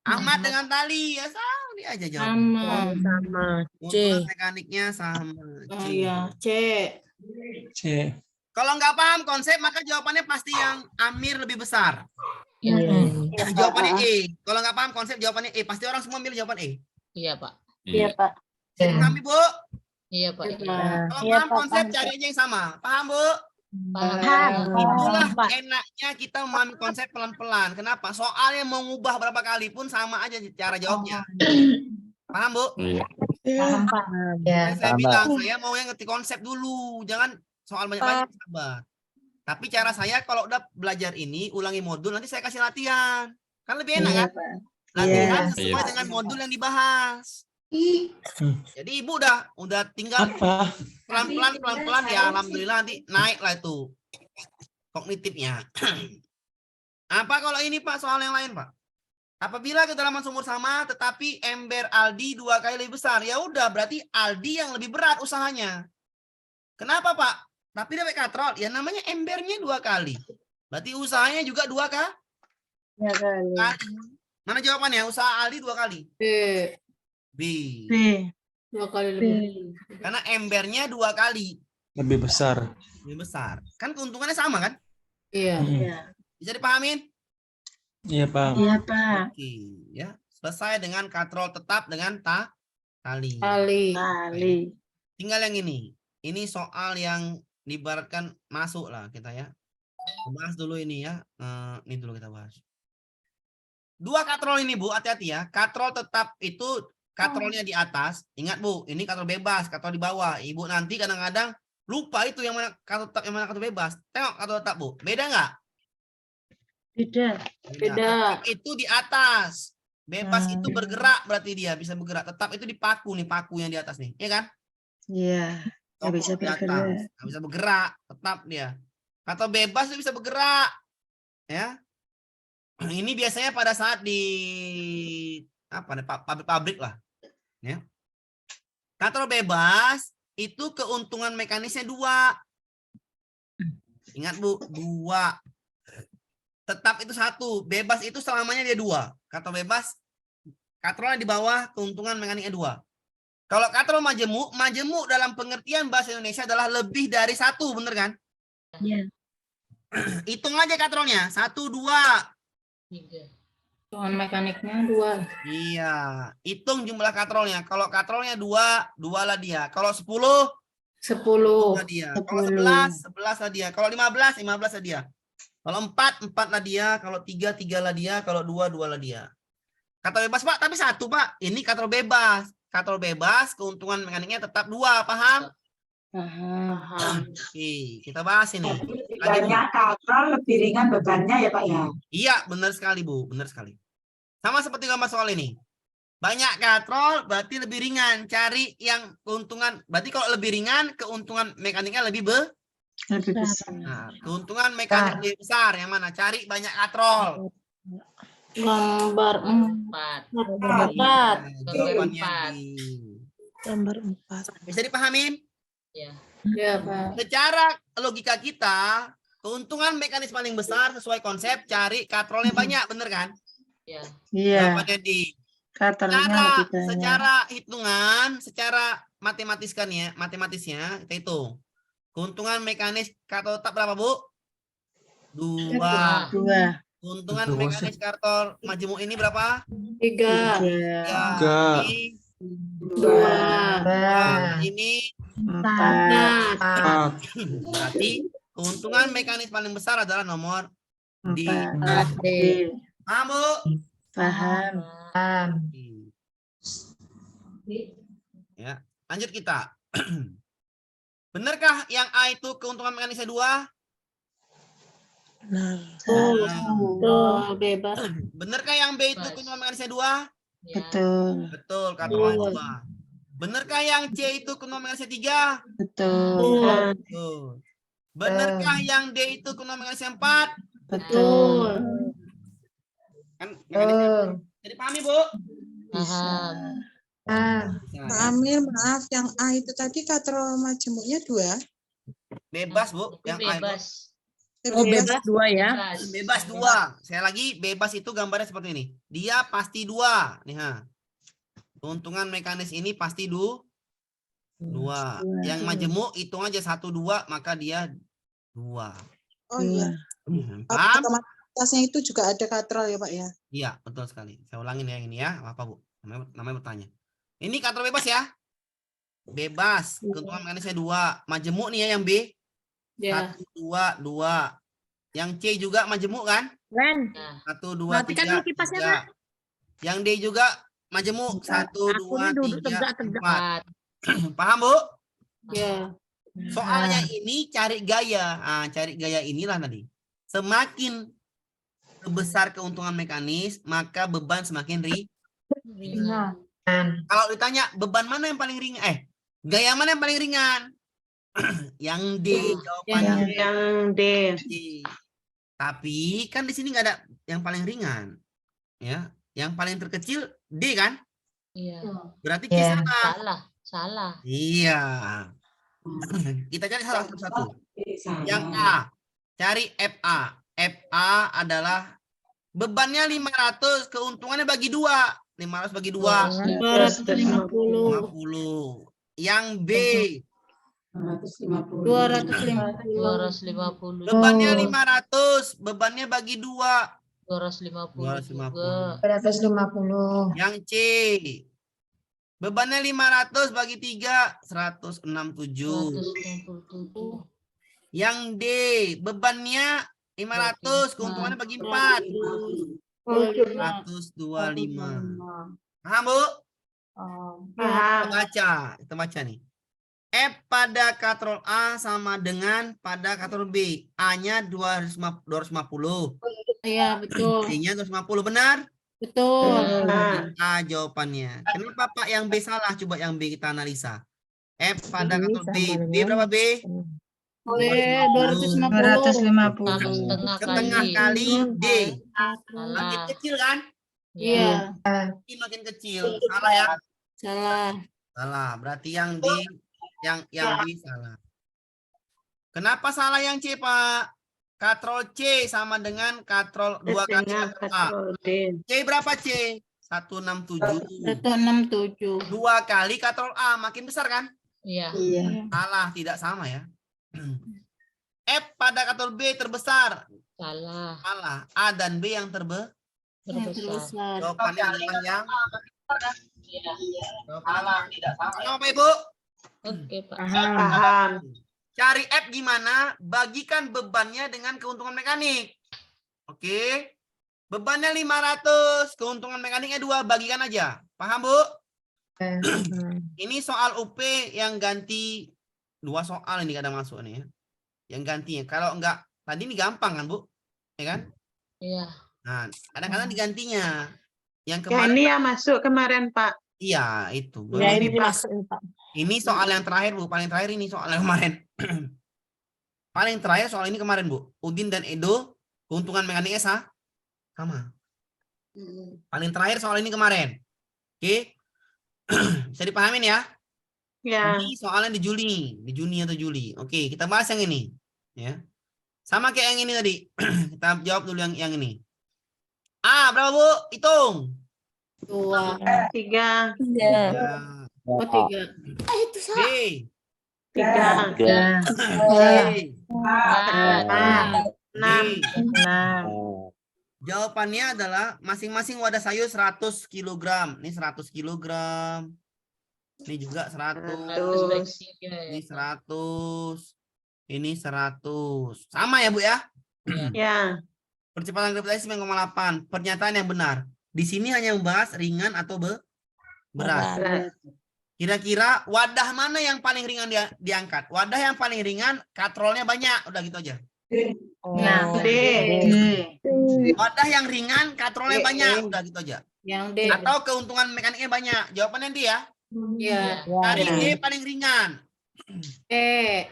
Ahmad dengan tali. Ya sama dia aja jawabnya.
Sama. C.
Keuntungan mekaniknya sama. C.
Iya, C.
C.
Kalau nggak paham konsep, maka jawabannya pasti yang Amir lebih besar.
Iya.
Jawabannya E. Kalau nggak paham konsep, jawabannya E. Pasti orang semua milih jawaban E.
Iya, Pak.
Iya, Pak.
Jadi pahami, Bu?
Iya, Pak.
Kalau paham konsep, cari aja yang sama. Paham, Bu?
Paham.
Itulah enaknya kita memahami konsep pelan-pelan. Kenapa? Soalnya mau ngubah berapa kali pun sama aja cara jawabnya. Paham, Bu?
Paham, Pak. Ya.
Saya bilang, saya mau yang ngerti konsep dulu. Jangan soal banyak-banyak, sabar. Tapi cara saya kalau udah belajar ini, ulangi modul, nanti saya kasih latihan. Kan lebih enak, kan? Latihan sesuai dengan modul yang dibahas. Jadi Ibu udah tinggal pelan-pelan ya, alhamdulillah nanti naik lah itu kognitifnya. Apa kalau ini Pak, soal yang lain Pak? Apabila kedalaman sumur sama tetapi ember Aldi 2 kali lebih besar, ya udah berarti Aldi yang lebih berat usahanya. Kenapa Pak? Tapi dia pakai katrol, ya namanya embernya 2 kali. Berarti usahanya juga 2 kali. Mana jawabannya? Usaha Aldi 2 kali. B.
2 kali lebih.
Karena embernya 2 kali
Lebih besar.
lebih besar. Kan keuntungannya sama kan?
Iya.
Bisa dipahamin?
Iya, Pak.
Iya, Pak.
Oke, ya. Selesai dengan katrol tetap dengan tali.
Kali.
Tinggal yang ini. Ini soal yang diibaratkan masuk lah kita ya. Bahas dulu ini ya. Ini dulu kita bahas. 2 katrol ini Bu, hati-hati ya. Katrol tetap itu katrolnya di atas. Ingat Bu, ini katrol bebas, katrol di bawah. Ibu nanti kadang-kadang lupa itu yang mana katrol tetap, yang mana katrol bebas. Tengok katrol tetap Bu, beda nggak?
Beda.
Beda.
Tetap itu di atas. Bebas itu bergerak berarti dia bisa bergerak. Tetap itu di paku nih, paku yang di atas nih, iya kan?
Iya. Nggak
Topok
bisa
di atas.
bergerak.
Nggak bisa bergerak, tetap dia. Atau bebas itu bisa bergerak, ya. Ini biasanya pada saat di apa nih, pabrik-pabrik lah, ya. Katrol bebas itu keuntungan mekanisnya 2. Ingat Bu, 2. Tetap itu 1. Bebas itu selamanya dia 2. Katrol bebas, katrolnya di bawah, keuntungan mekaniknya 2. Kalau katrol majemuk dalam pengertian bahasa Indonesia adalah lebih dari 1, bener kan?
Iya.
Hitung aja katrolnya, 1, 2.
3.
Soal mekaniknya 2.
Iya, hitung jumlah katrolnya. Kalau katrolnya 2, 2 lah dia. Kalau 10,
10.
lah dia. Kalau 11, 11 lah dia. Kalau 15, 15 lah dia. Kalau 4, 4 lah dia. Kalau 3, 3 lah dia. Kalau 2, 2 lah dia. Katrol bebas Pak, tapi 1 Pak. Ini katrol bebas. Katrol bebas, keuntungan mekaniknya tetap 2, paham?
Paham.
Oke, kita bahas ini.
Bebannya katrol lebih ringan bebannya ya Pak ya.
Iya, benar sekali Bu, benar sekali. Sama seperti gambar soal ini. Banyak katrol berarti lebih ringan. Cari yang keuntungan. Berarti kalau lebih ringan, keuntungan mekaniknya lebih
besar.
Nah, keuntungan mekanik lebih besar. Yang mana? Cari banyak katrol.
Gambar 4.
Gambar 4.
Bisa dipahamin?
Ya.
Iya, Pak.
Secara logika kita, keuntungan mekanis paling besar sesuai konsep cari katrolnya banyak, bener kan?
Ya.
Iya.
Jawabannya di
Katrolnya lebih banyak.
secara hitungan, secara matematisnya kita hitung. Keuntungan mekanis katrol tetap berapa, Bu? 2.
2.
Keuntungan mekanis katrol majemuk ini berapa?
3.
3.
Ini
2.
ini
4.
berarti keuntungan mekanis paling besar adalah nomor D.
4.
Paham, Bu?
Paham.
Ya, lanjut kita. Benarkah yang A itu keuntungan mekanisnya 2?
Benar.
Nah,
bebas.
benarkah yang B itu
Bebas.
keuntungan mekanisnya 2?
Ya.
Betul.
Betul, katrol A 2. Benarkah yang C itu keuntungan mekanisnya 3?
Betul.
Betul. Benarkah yang D itu keuntungan mekanisnya 4?
Betul.
Kan mekanisnya. Jadi pahami, Bu?
Paham.
Bisa,
Pak
ya.
Amir, maaf, yang A itu tadi katrol majemuknya 2.
Bebas, Bu.
Itu
Yang A itu
bebas.
Oh, bebas 2 ya.
bebas 2. Saya lagi bebas itu gambarnya seperti ini. Dia pasti 2. Nih, ha. Keuntungan mekanis ini pasti 2. Yang majemuk hitung aja 1 2 maka dia 2.
Oh iya.
Paham?
Otomatisnya itu juga ada katrol ya Pak ya?
Iya, betul sekali. Saya ulangin ya ini ya. Apa, Bu? Namanya bertanya. Ini katrol bebas ya. Bebas. Keuntungan mekanisnya 2. Majemuk nih ya yang B.
Ya.
1 2 2. Yang C juga majemuk kan?
Ren,
1 2
matikan
3.
dulu kipasnya, Kak.
Yang D juga majemuk 1
Aku ini
2
duduk
3
tegak-tegak.
4. Paham, Bu?
Ya.
Soalnya ini cari gaya. Ah, cari gaya inilah tadi. Semakin besar keuntungan mekanis, maka beban semakin ringan. Kalau ditanya beban mana yang paling ringan? Gaya mana yang paling ringan? Yang D jawabannya.
Yang D.
D. Tapi kan di sini nggak ada yang paling ringan. Ya, yang paling terkecil D kan?
Iya.
Berarti C salah.
Salah.
Iya. Kita cari salah satu. Yang A. Cari FA. FA adalah bebannya 500, keuntungannya bagi 2. 500 bagi 2.
250.
Yang B.
250.
Bebannya 500, bebannya bagi 2.
250.
250.
Yang C. Bebannya 500 bagi 3, 167.
167.
Yang D. Bebannya 500, keuntungannya bagi 4. 125. Paham, Bu?
Paham.
Kita baca nih. F pada katrol A sama dengan pada katrol B. A-nya 250.
Iya, betul.
B-nya 250, benar?
Betul.
A jawabannya. Kenapa Pak yang B salah? Coba yang B kita analisa. F pada katrol B. B berapa B?
250.
Setengah kali D. Makin
Salah.
kecil kan?
Iya.
Makin kecil. Salah ya?
Salah.
Salah. Berarti yang D, yang B salah. Kenapa salah yang C, Pak? Katrol C sama dengan katrol 2 kali katrol A. C berapa C? 167.
167.
2 kali katrol A makin besar kan?
Iya.
Salah, tidak sama ya. F pada katrol B terbesar.
Salah.
Salah. A dan B yang
Terbesar.
jawabannya adalah yang
Salah.
tidak sama. Apa, Ibu?
Oke, Pak.
Paham.
Cari F gimana? Bagikan bebannya dengan keuntungan mekanik. Oke. Bebannya 500, keuntungan mekaniknya 2, bagikan aja. Paham, Bu? Ini soal UP yang ganti 2 soal ini kadang masuk nih ya. Yang gantinya. Kalau enggak, tadi ini gampang kan, Bu? Ya kan?
Iya.
Nah, kadang-kadang digantinya. Yang
Ya,
kemarin
ini yang masuk kemarin, Pak.
iya, itu.
Ya, ini masuk, Pak.
Ini soal yang terakhir, Bu. Paling terakhir ini soal yang kemarin. Paling terakhir soal ini kemarin, Bu. Udin dan Edo, keuntungan mekaniknya sama. Paling terakhir soal ini kemarin. Oke. Bisa dipahamin ya?
Ya.
Ini soalnya di Juni atau Juli. Oke, kita bahas yang ini. Ya. Sama kayak yang ini tadi. Kita jawab dulu yang ini. A, berapa, Bu? Hitung.
2.
3.
Oh, 3.
B.
3.
C.
6.
Jawabannya adalah masing-masing wadah sayur 100 kg. Ini 100 kg. Ini juga 100. Ini 100. Ini 100. Sama ya, Bu ya?
Ya.
Percepatan gravitasi 9,8. Pernyataan yang benar. Di sini hanya membahas ringan atau berat. Kira-kira wadah mana yang paling ringan diangkat? Wadah yang paling ringan katrolnya banyak. Udah gitu aja.
Nah,
D.
Wadah yang ringan, katrolnya
D.
banyak. Udah gitu aja.
Yang D.
Atau keuntungan mekaniknya banyak. Jawabannya D ya.
Ya.
Dari D paling ringan.
E.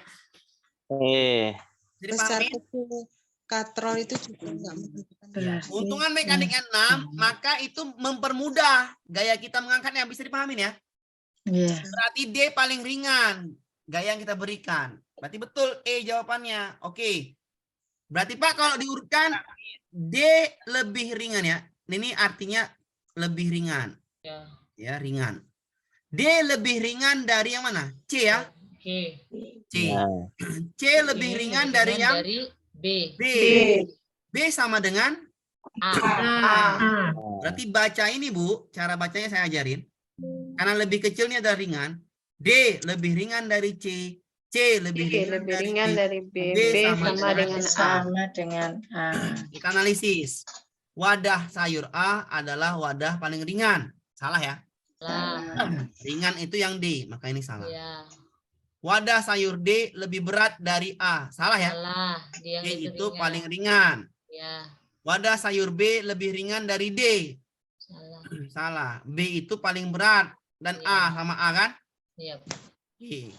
Jadi
Besar
pahamin?
kecil katrol itu juga nggak menentukan.
Keuntungan mekaniknya 6, maka itu mempermudah gaya kita mengangkatnya. Bisa dipahamin ya? Berarti D paling ringan gaya yang kita berikan. Berarti betul E jawabannya. Oke. Berarti Pak kalau diurutkan D lebih ringan ya. Ini artinya lebih ringan.
Ya.
Ya, ringan. D lebih ringan dari yang mana? C ya?
Oke.
C. C lebih ringan dari yang
B.
B. B sama dengan
A.
Berarti baca ini Bu, cara bacanya saya ajarin. Karena lebih kecilnya adalah ringan. D lebih ringan dari C. C lebih ringan dari B.
B.
B
sama dengan A.
sama dengan A.
Kita analisis. Wadah sayur A adalah wadah paling ringan. Salah ya?
Salah.
Ringan itu yang D, maka ini salah.
Ya.
Wadah sayur D lebih berat dari A. Salah ya?
Salah. Dia
D
yang
itu
ringan.
paling ringan.
Ya.
Wadah sayur B lebih ringan dari D.
Salah.
Salah. B itu paling berat. Dan A sama A kan?
Iya.
Oke.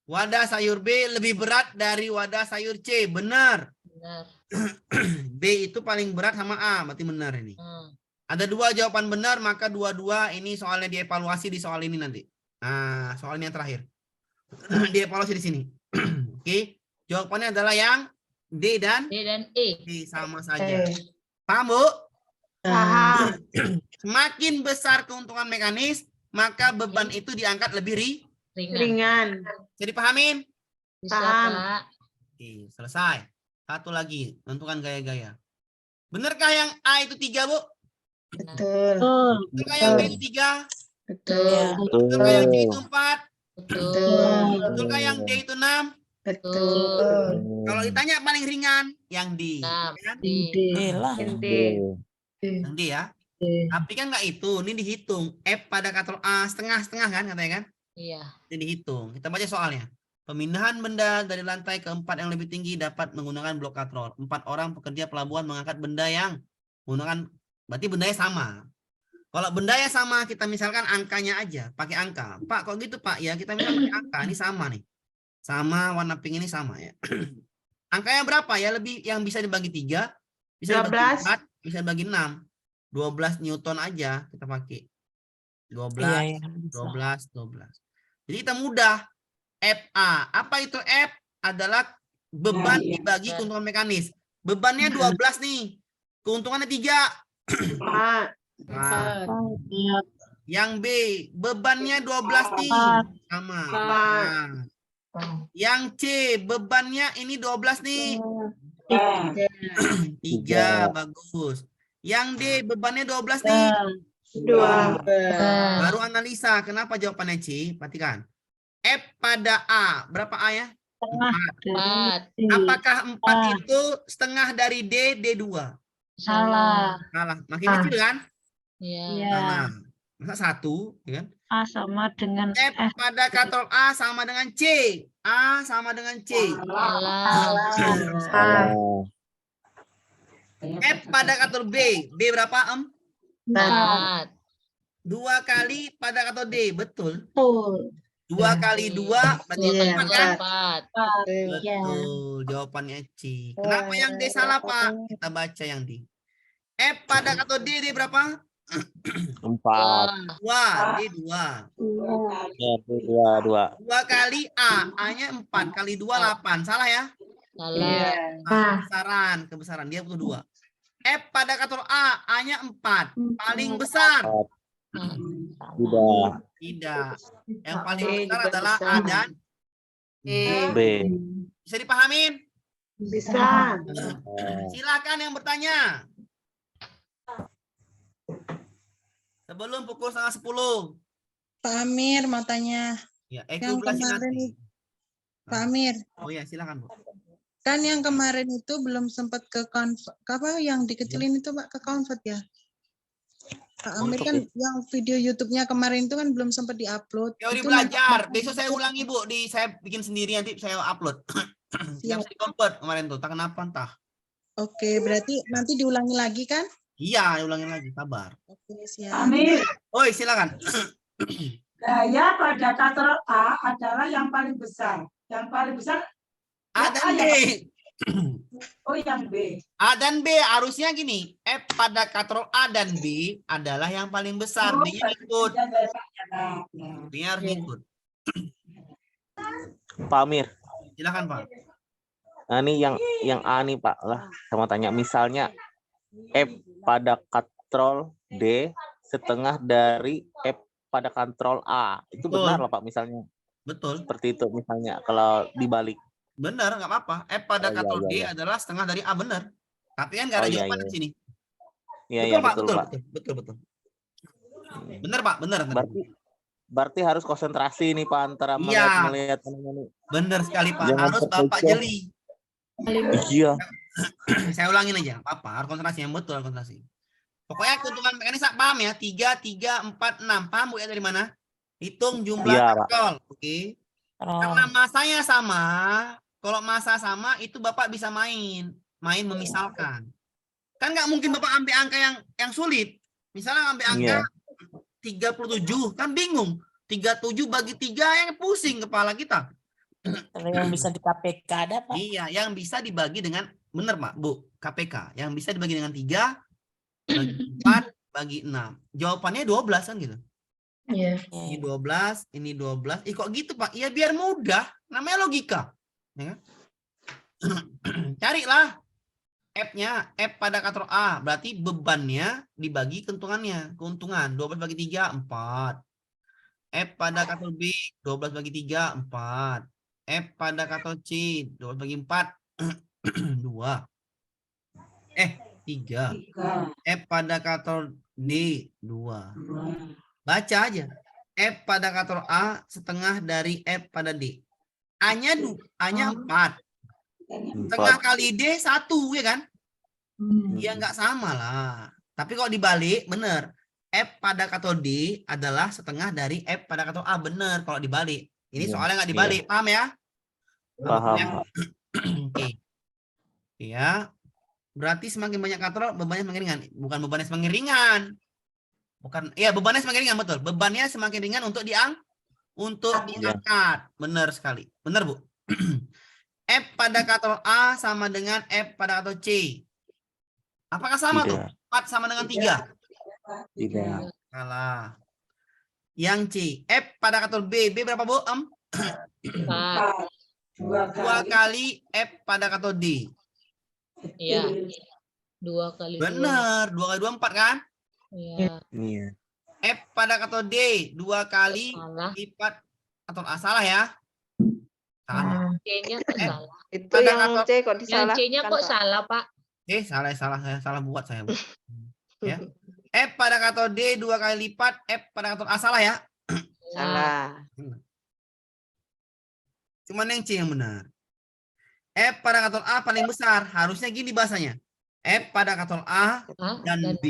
Wadah sayur B lebih berat dari wadah sayur C. Benar.
Benar.
B itu paling berat sama A. Berarti benar ini. Ada 2 jawaban benar, maka 2-2 ini soalnya dievaluasi di soal ini nanti. Nah, soal ini yang terakhir. Dievaluasi di sini. Oke. Jawabannya adalah yang D dan
E.
D sama saja. Paham, Bu?
Paham.
Semakin besar keuntungan mekanis, maka beban itu diangkat lebih
Ringan.
Jadi pahamin?
Bisa,
Paham.
Pak.
Oke, selesai. Satu lagi, tentukan gaya-gaya. Benarkah yang A itu 3, Bu?
Betul.
Benarkah yang B itu 3?
Betul.
Benarkah yang C itu 4?
Betul.
Betulkah yang D itu 6?
Betul.
Kalau ditanya paling ringan, yang D. Kan?
Yang D.
Yang D ya. Tapi kan nggak itu, ini dihitung. F pada katrol A setengah-setengah kan katanya kan?
Iya.
Ini dihitung. Kita baca soalnya. Pemindahan benda dari lantai ke 4 yang lebih tinggi dapat menggunakan blok katrol. 4 orang pekerja pelabuhan mengangkat benda yang menggunakan, berarti bendanya sama. Kalau bendanya sama, kita misalkan angkanya aja, pakai angka. Pak, kok gitu Pak? Ya kita misalkan pakai angka, ini sama nih. Sama, warna pink ini sama ya. Angkanya berapa ya? Lebih yang bisa dibagi 3, bisa dibagi 4, bisa dibagi 6. 12 Newton aja kita pakai. 12, 12, 12. Jadi kita mudah. FA. Apa itu F? Adalah beban dibagi keuntungan mekanis. Bebannya 12 nih. Keuntungannya 3. Nah. Yang B, bebannya 12 nih. Sama. Nah. Yang C, bebannya ini 12 nih. 3, bagus. Yang D, bebannya 12 nih.
2.
Baru analisa. Kenapa jawabannya C? Perhatikan. F pada A. Berapa A ya?
4.
Apakah 4 itu setengah dari D, D2?
Salah.
Salah. Makin kecil kan?
Iya.
Salah. Masa 1? Ya kan?
A sama dengan
F pada katrol A sama dengan C. A sama dengan C.
Salah.
F pada katrol B. B berapa?
4.
2 kali pada katrol D. Betul.
Betul.
2 kali 2 berarti 4 kan?
4.
Betul. Jawabannya C. Kenapa yang D salah, Pak? Kita baca yang D. F pada katrol D, D berapa?
4.
2. D 2.
2.
2 kali A. A-nya 4. Kali 2, 8. Salah ya?
Salah.
Kebesaran. Dia butuh 2. F pada katrol A. A-nya 4. Paling besar. Tidak. Yang paling besar adalah A dan
B.
Bisa dipahamin?
Bisa.
Silakan yang bertanya. Sebelum pukul 9:30.
Pak Amir mau tanya.
Ya,
Yang kemarin Pak Amir.
Oh ya, silakan, Bu.
Kan yang kemarin itu belum sempat ke apa yang dikecilin itu Pak, ke convert ya? Pak Amir kan yang video YouTube-nya kemarin itu kan belum sempat diupload.
Teori
Itu
belajar. Besok saya ulangi, Bu. Saya bikin sendiri nanti saya upload. Yang kompet kemarin tuh, tak kenapa entah.
Oke, berarti nanti diulangi lagi kan?
Iya, ulangin lagi, sabar.
Oke, siap.
Amir,
Oi, silakan.
gaya pada katrol A adalah yang paling besar. Yang paling besar
A dan B.
oh yang B.
A dan B harusnya gini. F pada katrol A dan B adalah yang paling besar. B-nya ikut. B-nya harus ikut.
Pak Amir.
Silakan, Pak.
Nah, ini yang A nih, Pak. Lah, sama tanya misalnya F pada katrol D setengah dari F pada katrol A. Itu
Betul.
benar loh, Pak, misalnya.
Betul.
Seperti itu misalnya kalau dibalik.
Benar, nggak apa-apa. F pada
Oh, iya,
katrol
iya,
D
iya.
adalah setengah dari A, benar. Tapi kan nggak ada
Oh, iya,
jawaban
iya.
di sini.
Iya,
Betul,
iya,
Pak.
betul,
Betul,
Pak.
betul, betul. Benar, Pak. Benar.
Berarti harus konsentrasi nih, Pak, antara
Iya.
melihat ini.
Benar sekali, Pak.
Jangan
Harus Bapak
terpecah.
jeli.
Iya.
Saya ulangin aja, apa? Harus konsentrasi yang betul, konsentrasi. Pokoknya keuntungan mekanis paham ya? 3, 3, 4, 6. Paham Bu ya dari mana? Hitung jumlah
Iya, Pak.
katrol. Oke. Karena masanya sama, kalau masa sama itu Bapak bisa main memisalkan. Kan nggak mungkin Bapak ambil angka yang sulit. Misalnya ambil angka 37, kan bingung. 37 bagi 3 yang pusing kepala kita.
Kalau yang bisa di KPK ada, Pak?
Iya, yang bisa dibagi dengan benar, Pak, Bu, KPK. Yang bisa dibagi dengan 3 bagi 4 bagi 6. Jawabannya 12 kan gitu.
Iya.
Ini 12, ini 12. Kok gitu, Pak? Ya biar mudah. Namanya logika. Ya kan? Carilah F-nya, F pada katrol A. Berarti bebannya dibagi keuntungannya. Keuntungan 12 bagi 3, 4. F pada katrol B, 12 bagi 3, 4. F pada katrol C, 12 bagi 4, 2. 3. F pada katrol D, 2. Baca aja. F pada katrol A setengah dari F pada D. A-nya 4. Setengah kali D 1, ya kan? Ya nggak sama lah. Tapi kalau dibalik, bener. F pada katrol D adalah setengah dari F pada katrol A. Bener kalau dibalik. Ini soalnya nggak dibalik. Paham ya?
Paham.
Oke. Ya. Berarti semakin banyak katrol, bebannya semakin ringan. Bukan bebannya semakin ringan. Bukan, ya bebannya semakin ringan, betul. Bebannya semakin ringan untuk diangkat. Benar sekali. Benar, Bu. F pada katrol A sama dengan F pada katrol C. Apakah sama tuh? 4 sama dengan 3?
Tidak.
Salah. Yang C. F pada katrol B. B berapa, Bu? 2 kali F pada katrol D.
Iya. 2 kali 2.
Benar. 2 kali 2, 4 kan?
Iya.
Iya.
F pada katrol D 2 kali lipat atau salah ya? Salah.
C-nya kok salah.
Itu
Pada
yang
katrol-
C kok
Yang
disalahkan.
C-nya kok
Pak.
salah, Pak?
Salah saya salah buat saya. Bu. Ya. F pada katrol D 2 kali lipat F pada katrol A salah ya?
Salah.
Cuman yang C yang benar. F pada katrol A paling besar, harusnya gini bahasanya. F pada katrol A dan B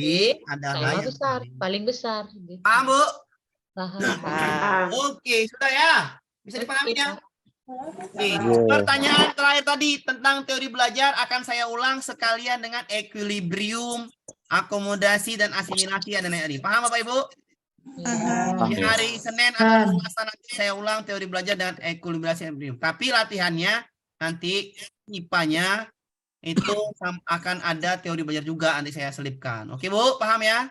adalah
Sama
yang
besar, paling besar. Gitu.
paham, Bu?
Paham.
Oke, sudah ya. Bisa dipahami ya? Oke, pertanyaan terakhir tadi tentang teori belajar akan saya ulang sekalian dengan equilibrium, akomodasi dan asimilasi ada ini. Paham Bapak Ibu? Di hari Senin atau Selasa nanti saya ulang teori belajar dan equilibrium equilibrium. Tapi latihannya nanti IPA-nya itu akan ada teori belajar juga nanti saya selipkan. Oke Bu, paham ya?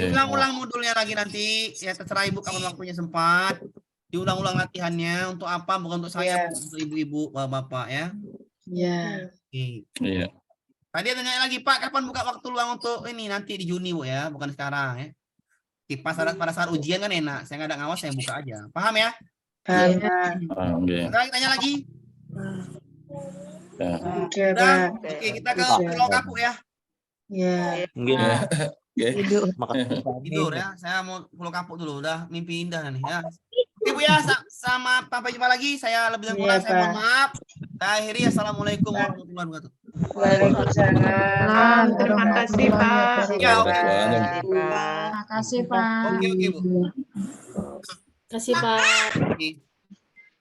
Ulang-ulang modulnya lagi nanti ya terserah Ibu kapan waktunya sempat. Diulang-ulang latihannya untuk apa? Bukan untuk saya, untuk ibu-ibu, bapak-bapak ya.
Iya.
Oke.
Iya.
Tadi ada nanya lagi Pak, kapan buka waktu luang untuk ini nanti di Juni Bu ya, bukan sekarang ya. Pada saat ujian kan enak, saya nggak ada ngawas, saya buka aja. Paham ya? Ada tanya lagi? Udah? Oke, kita ke Pulau Kapuk ya.
Iya.
Tidur ya, saya mau Pulau Kapuk dulu, udah mimpi indah nih ya. Oke Bu ya, sama sampai jumpa lagi. Saya lebih dan kurang saya mohon maaf. Kita akhiri, assalamualaikum warahmatullahi wabarakatuh.
Waalaikumsalam. Terima kasih Pak.
Ya, oke.
Terima
kasih Pak.
Oke Bu.
Terima kasih Pak.
Oke.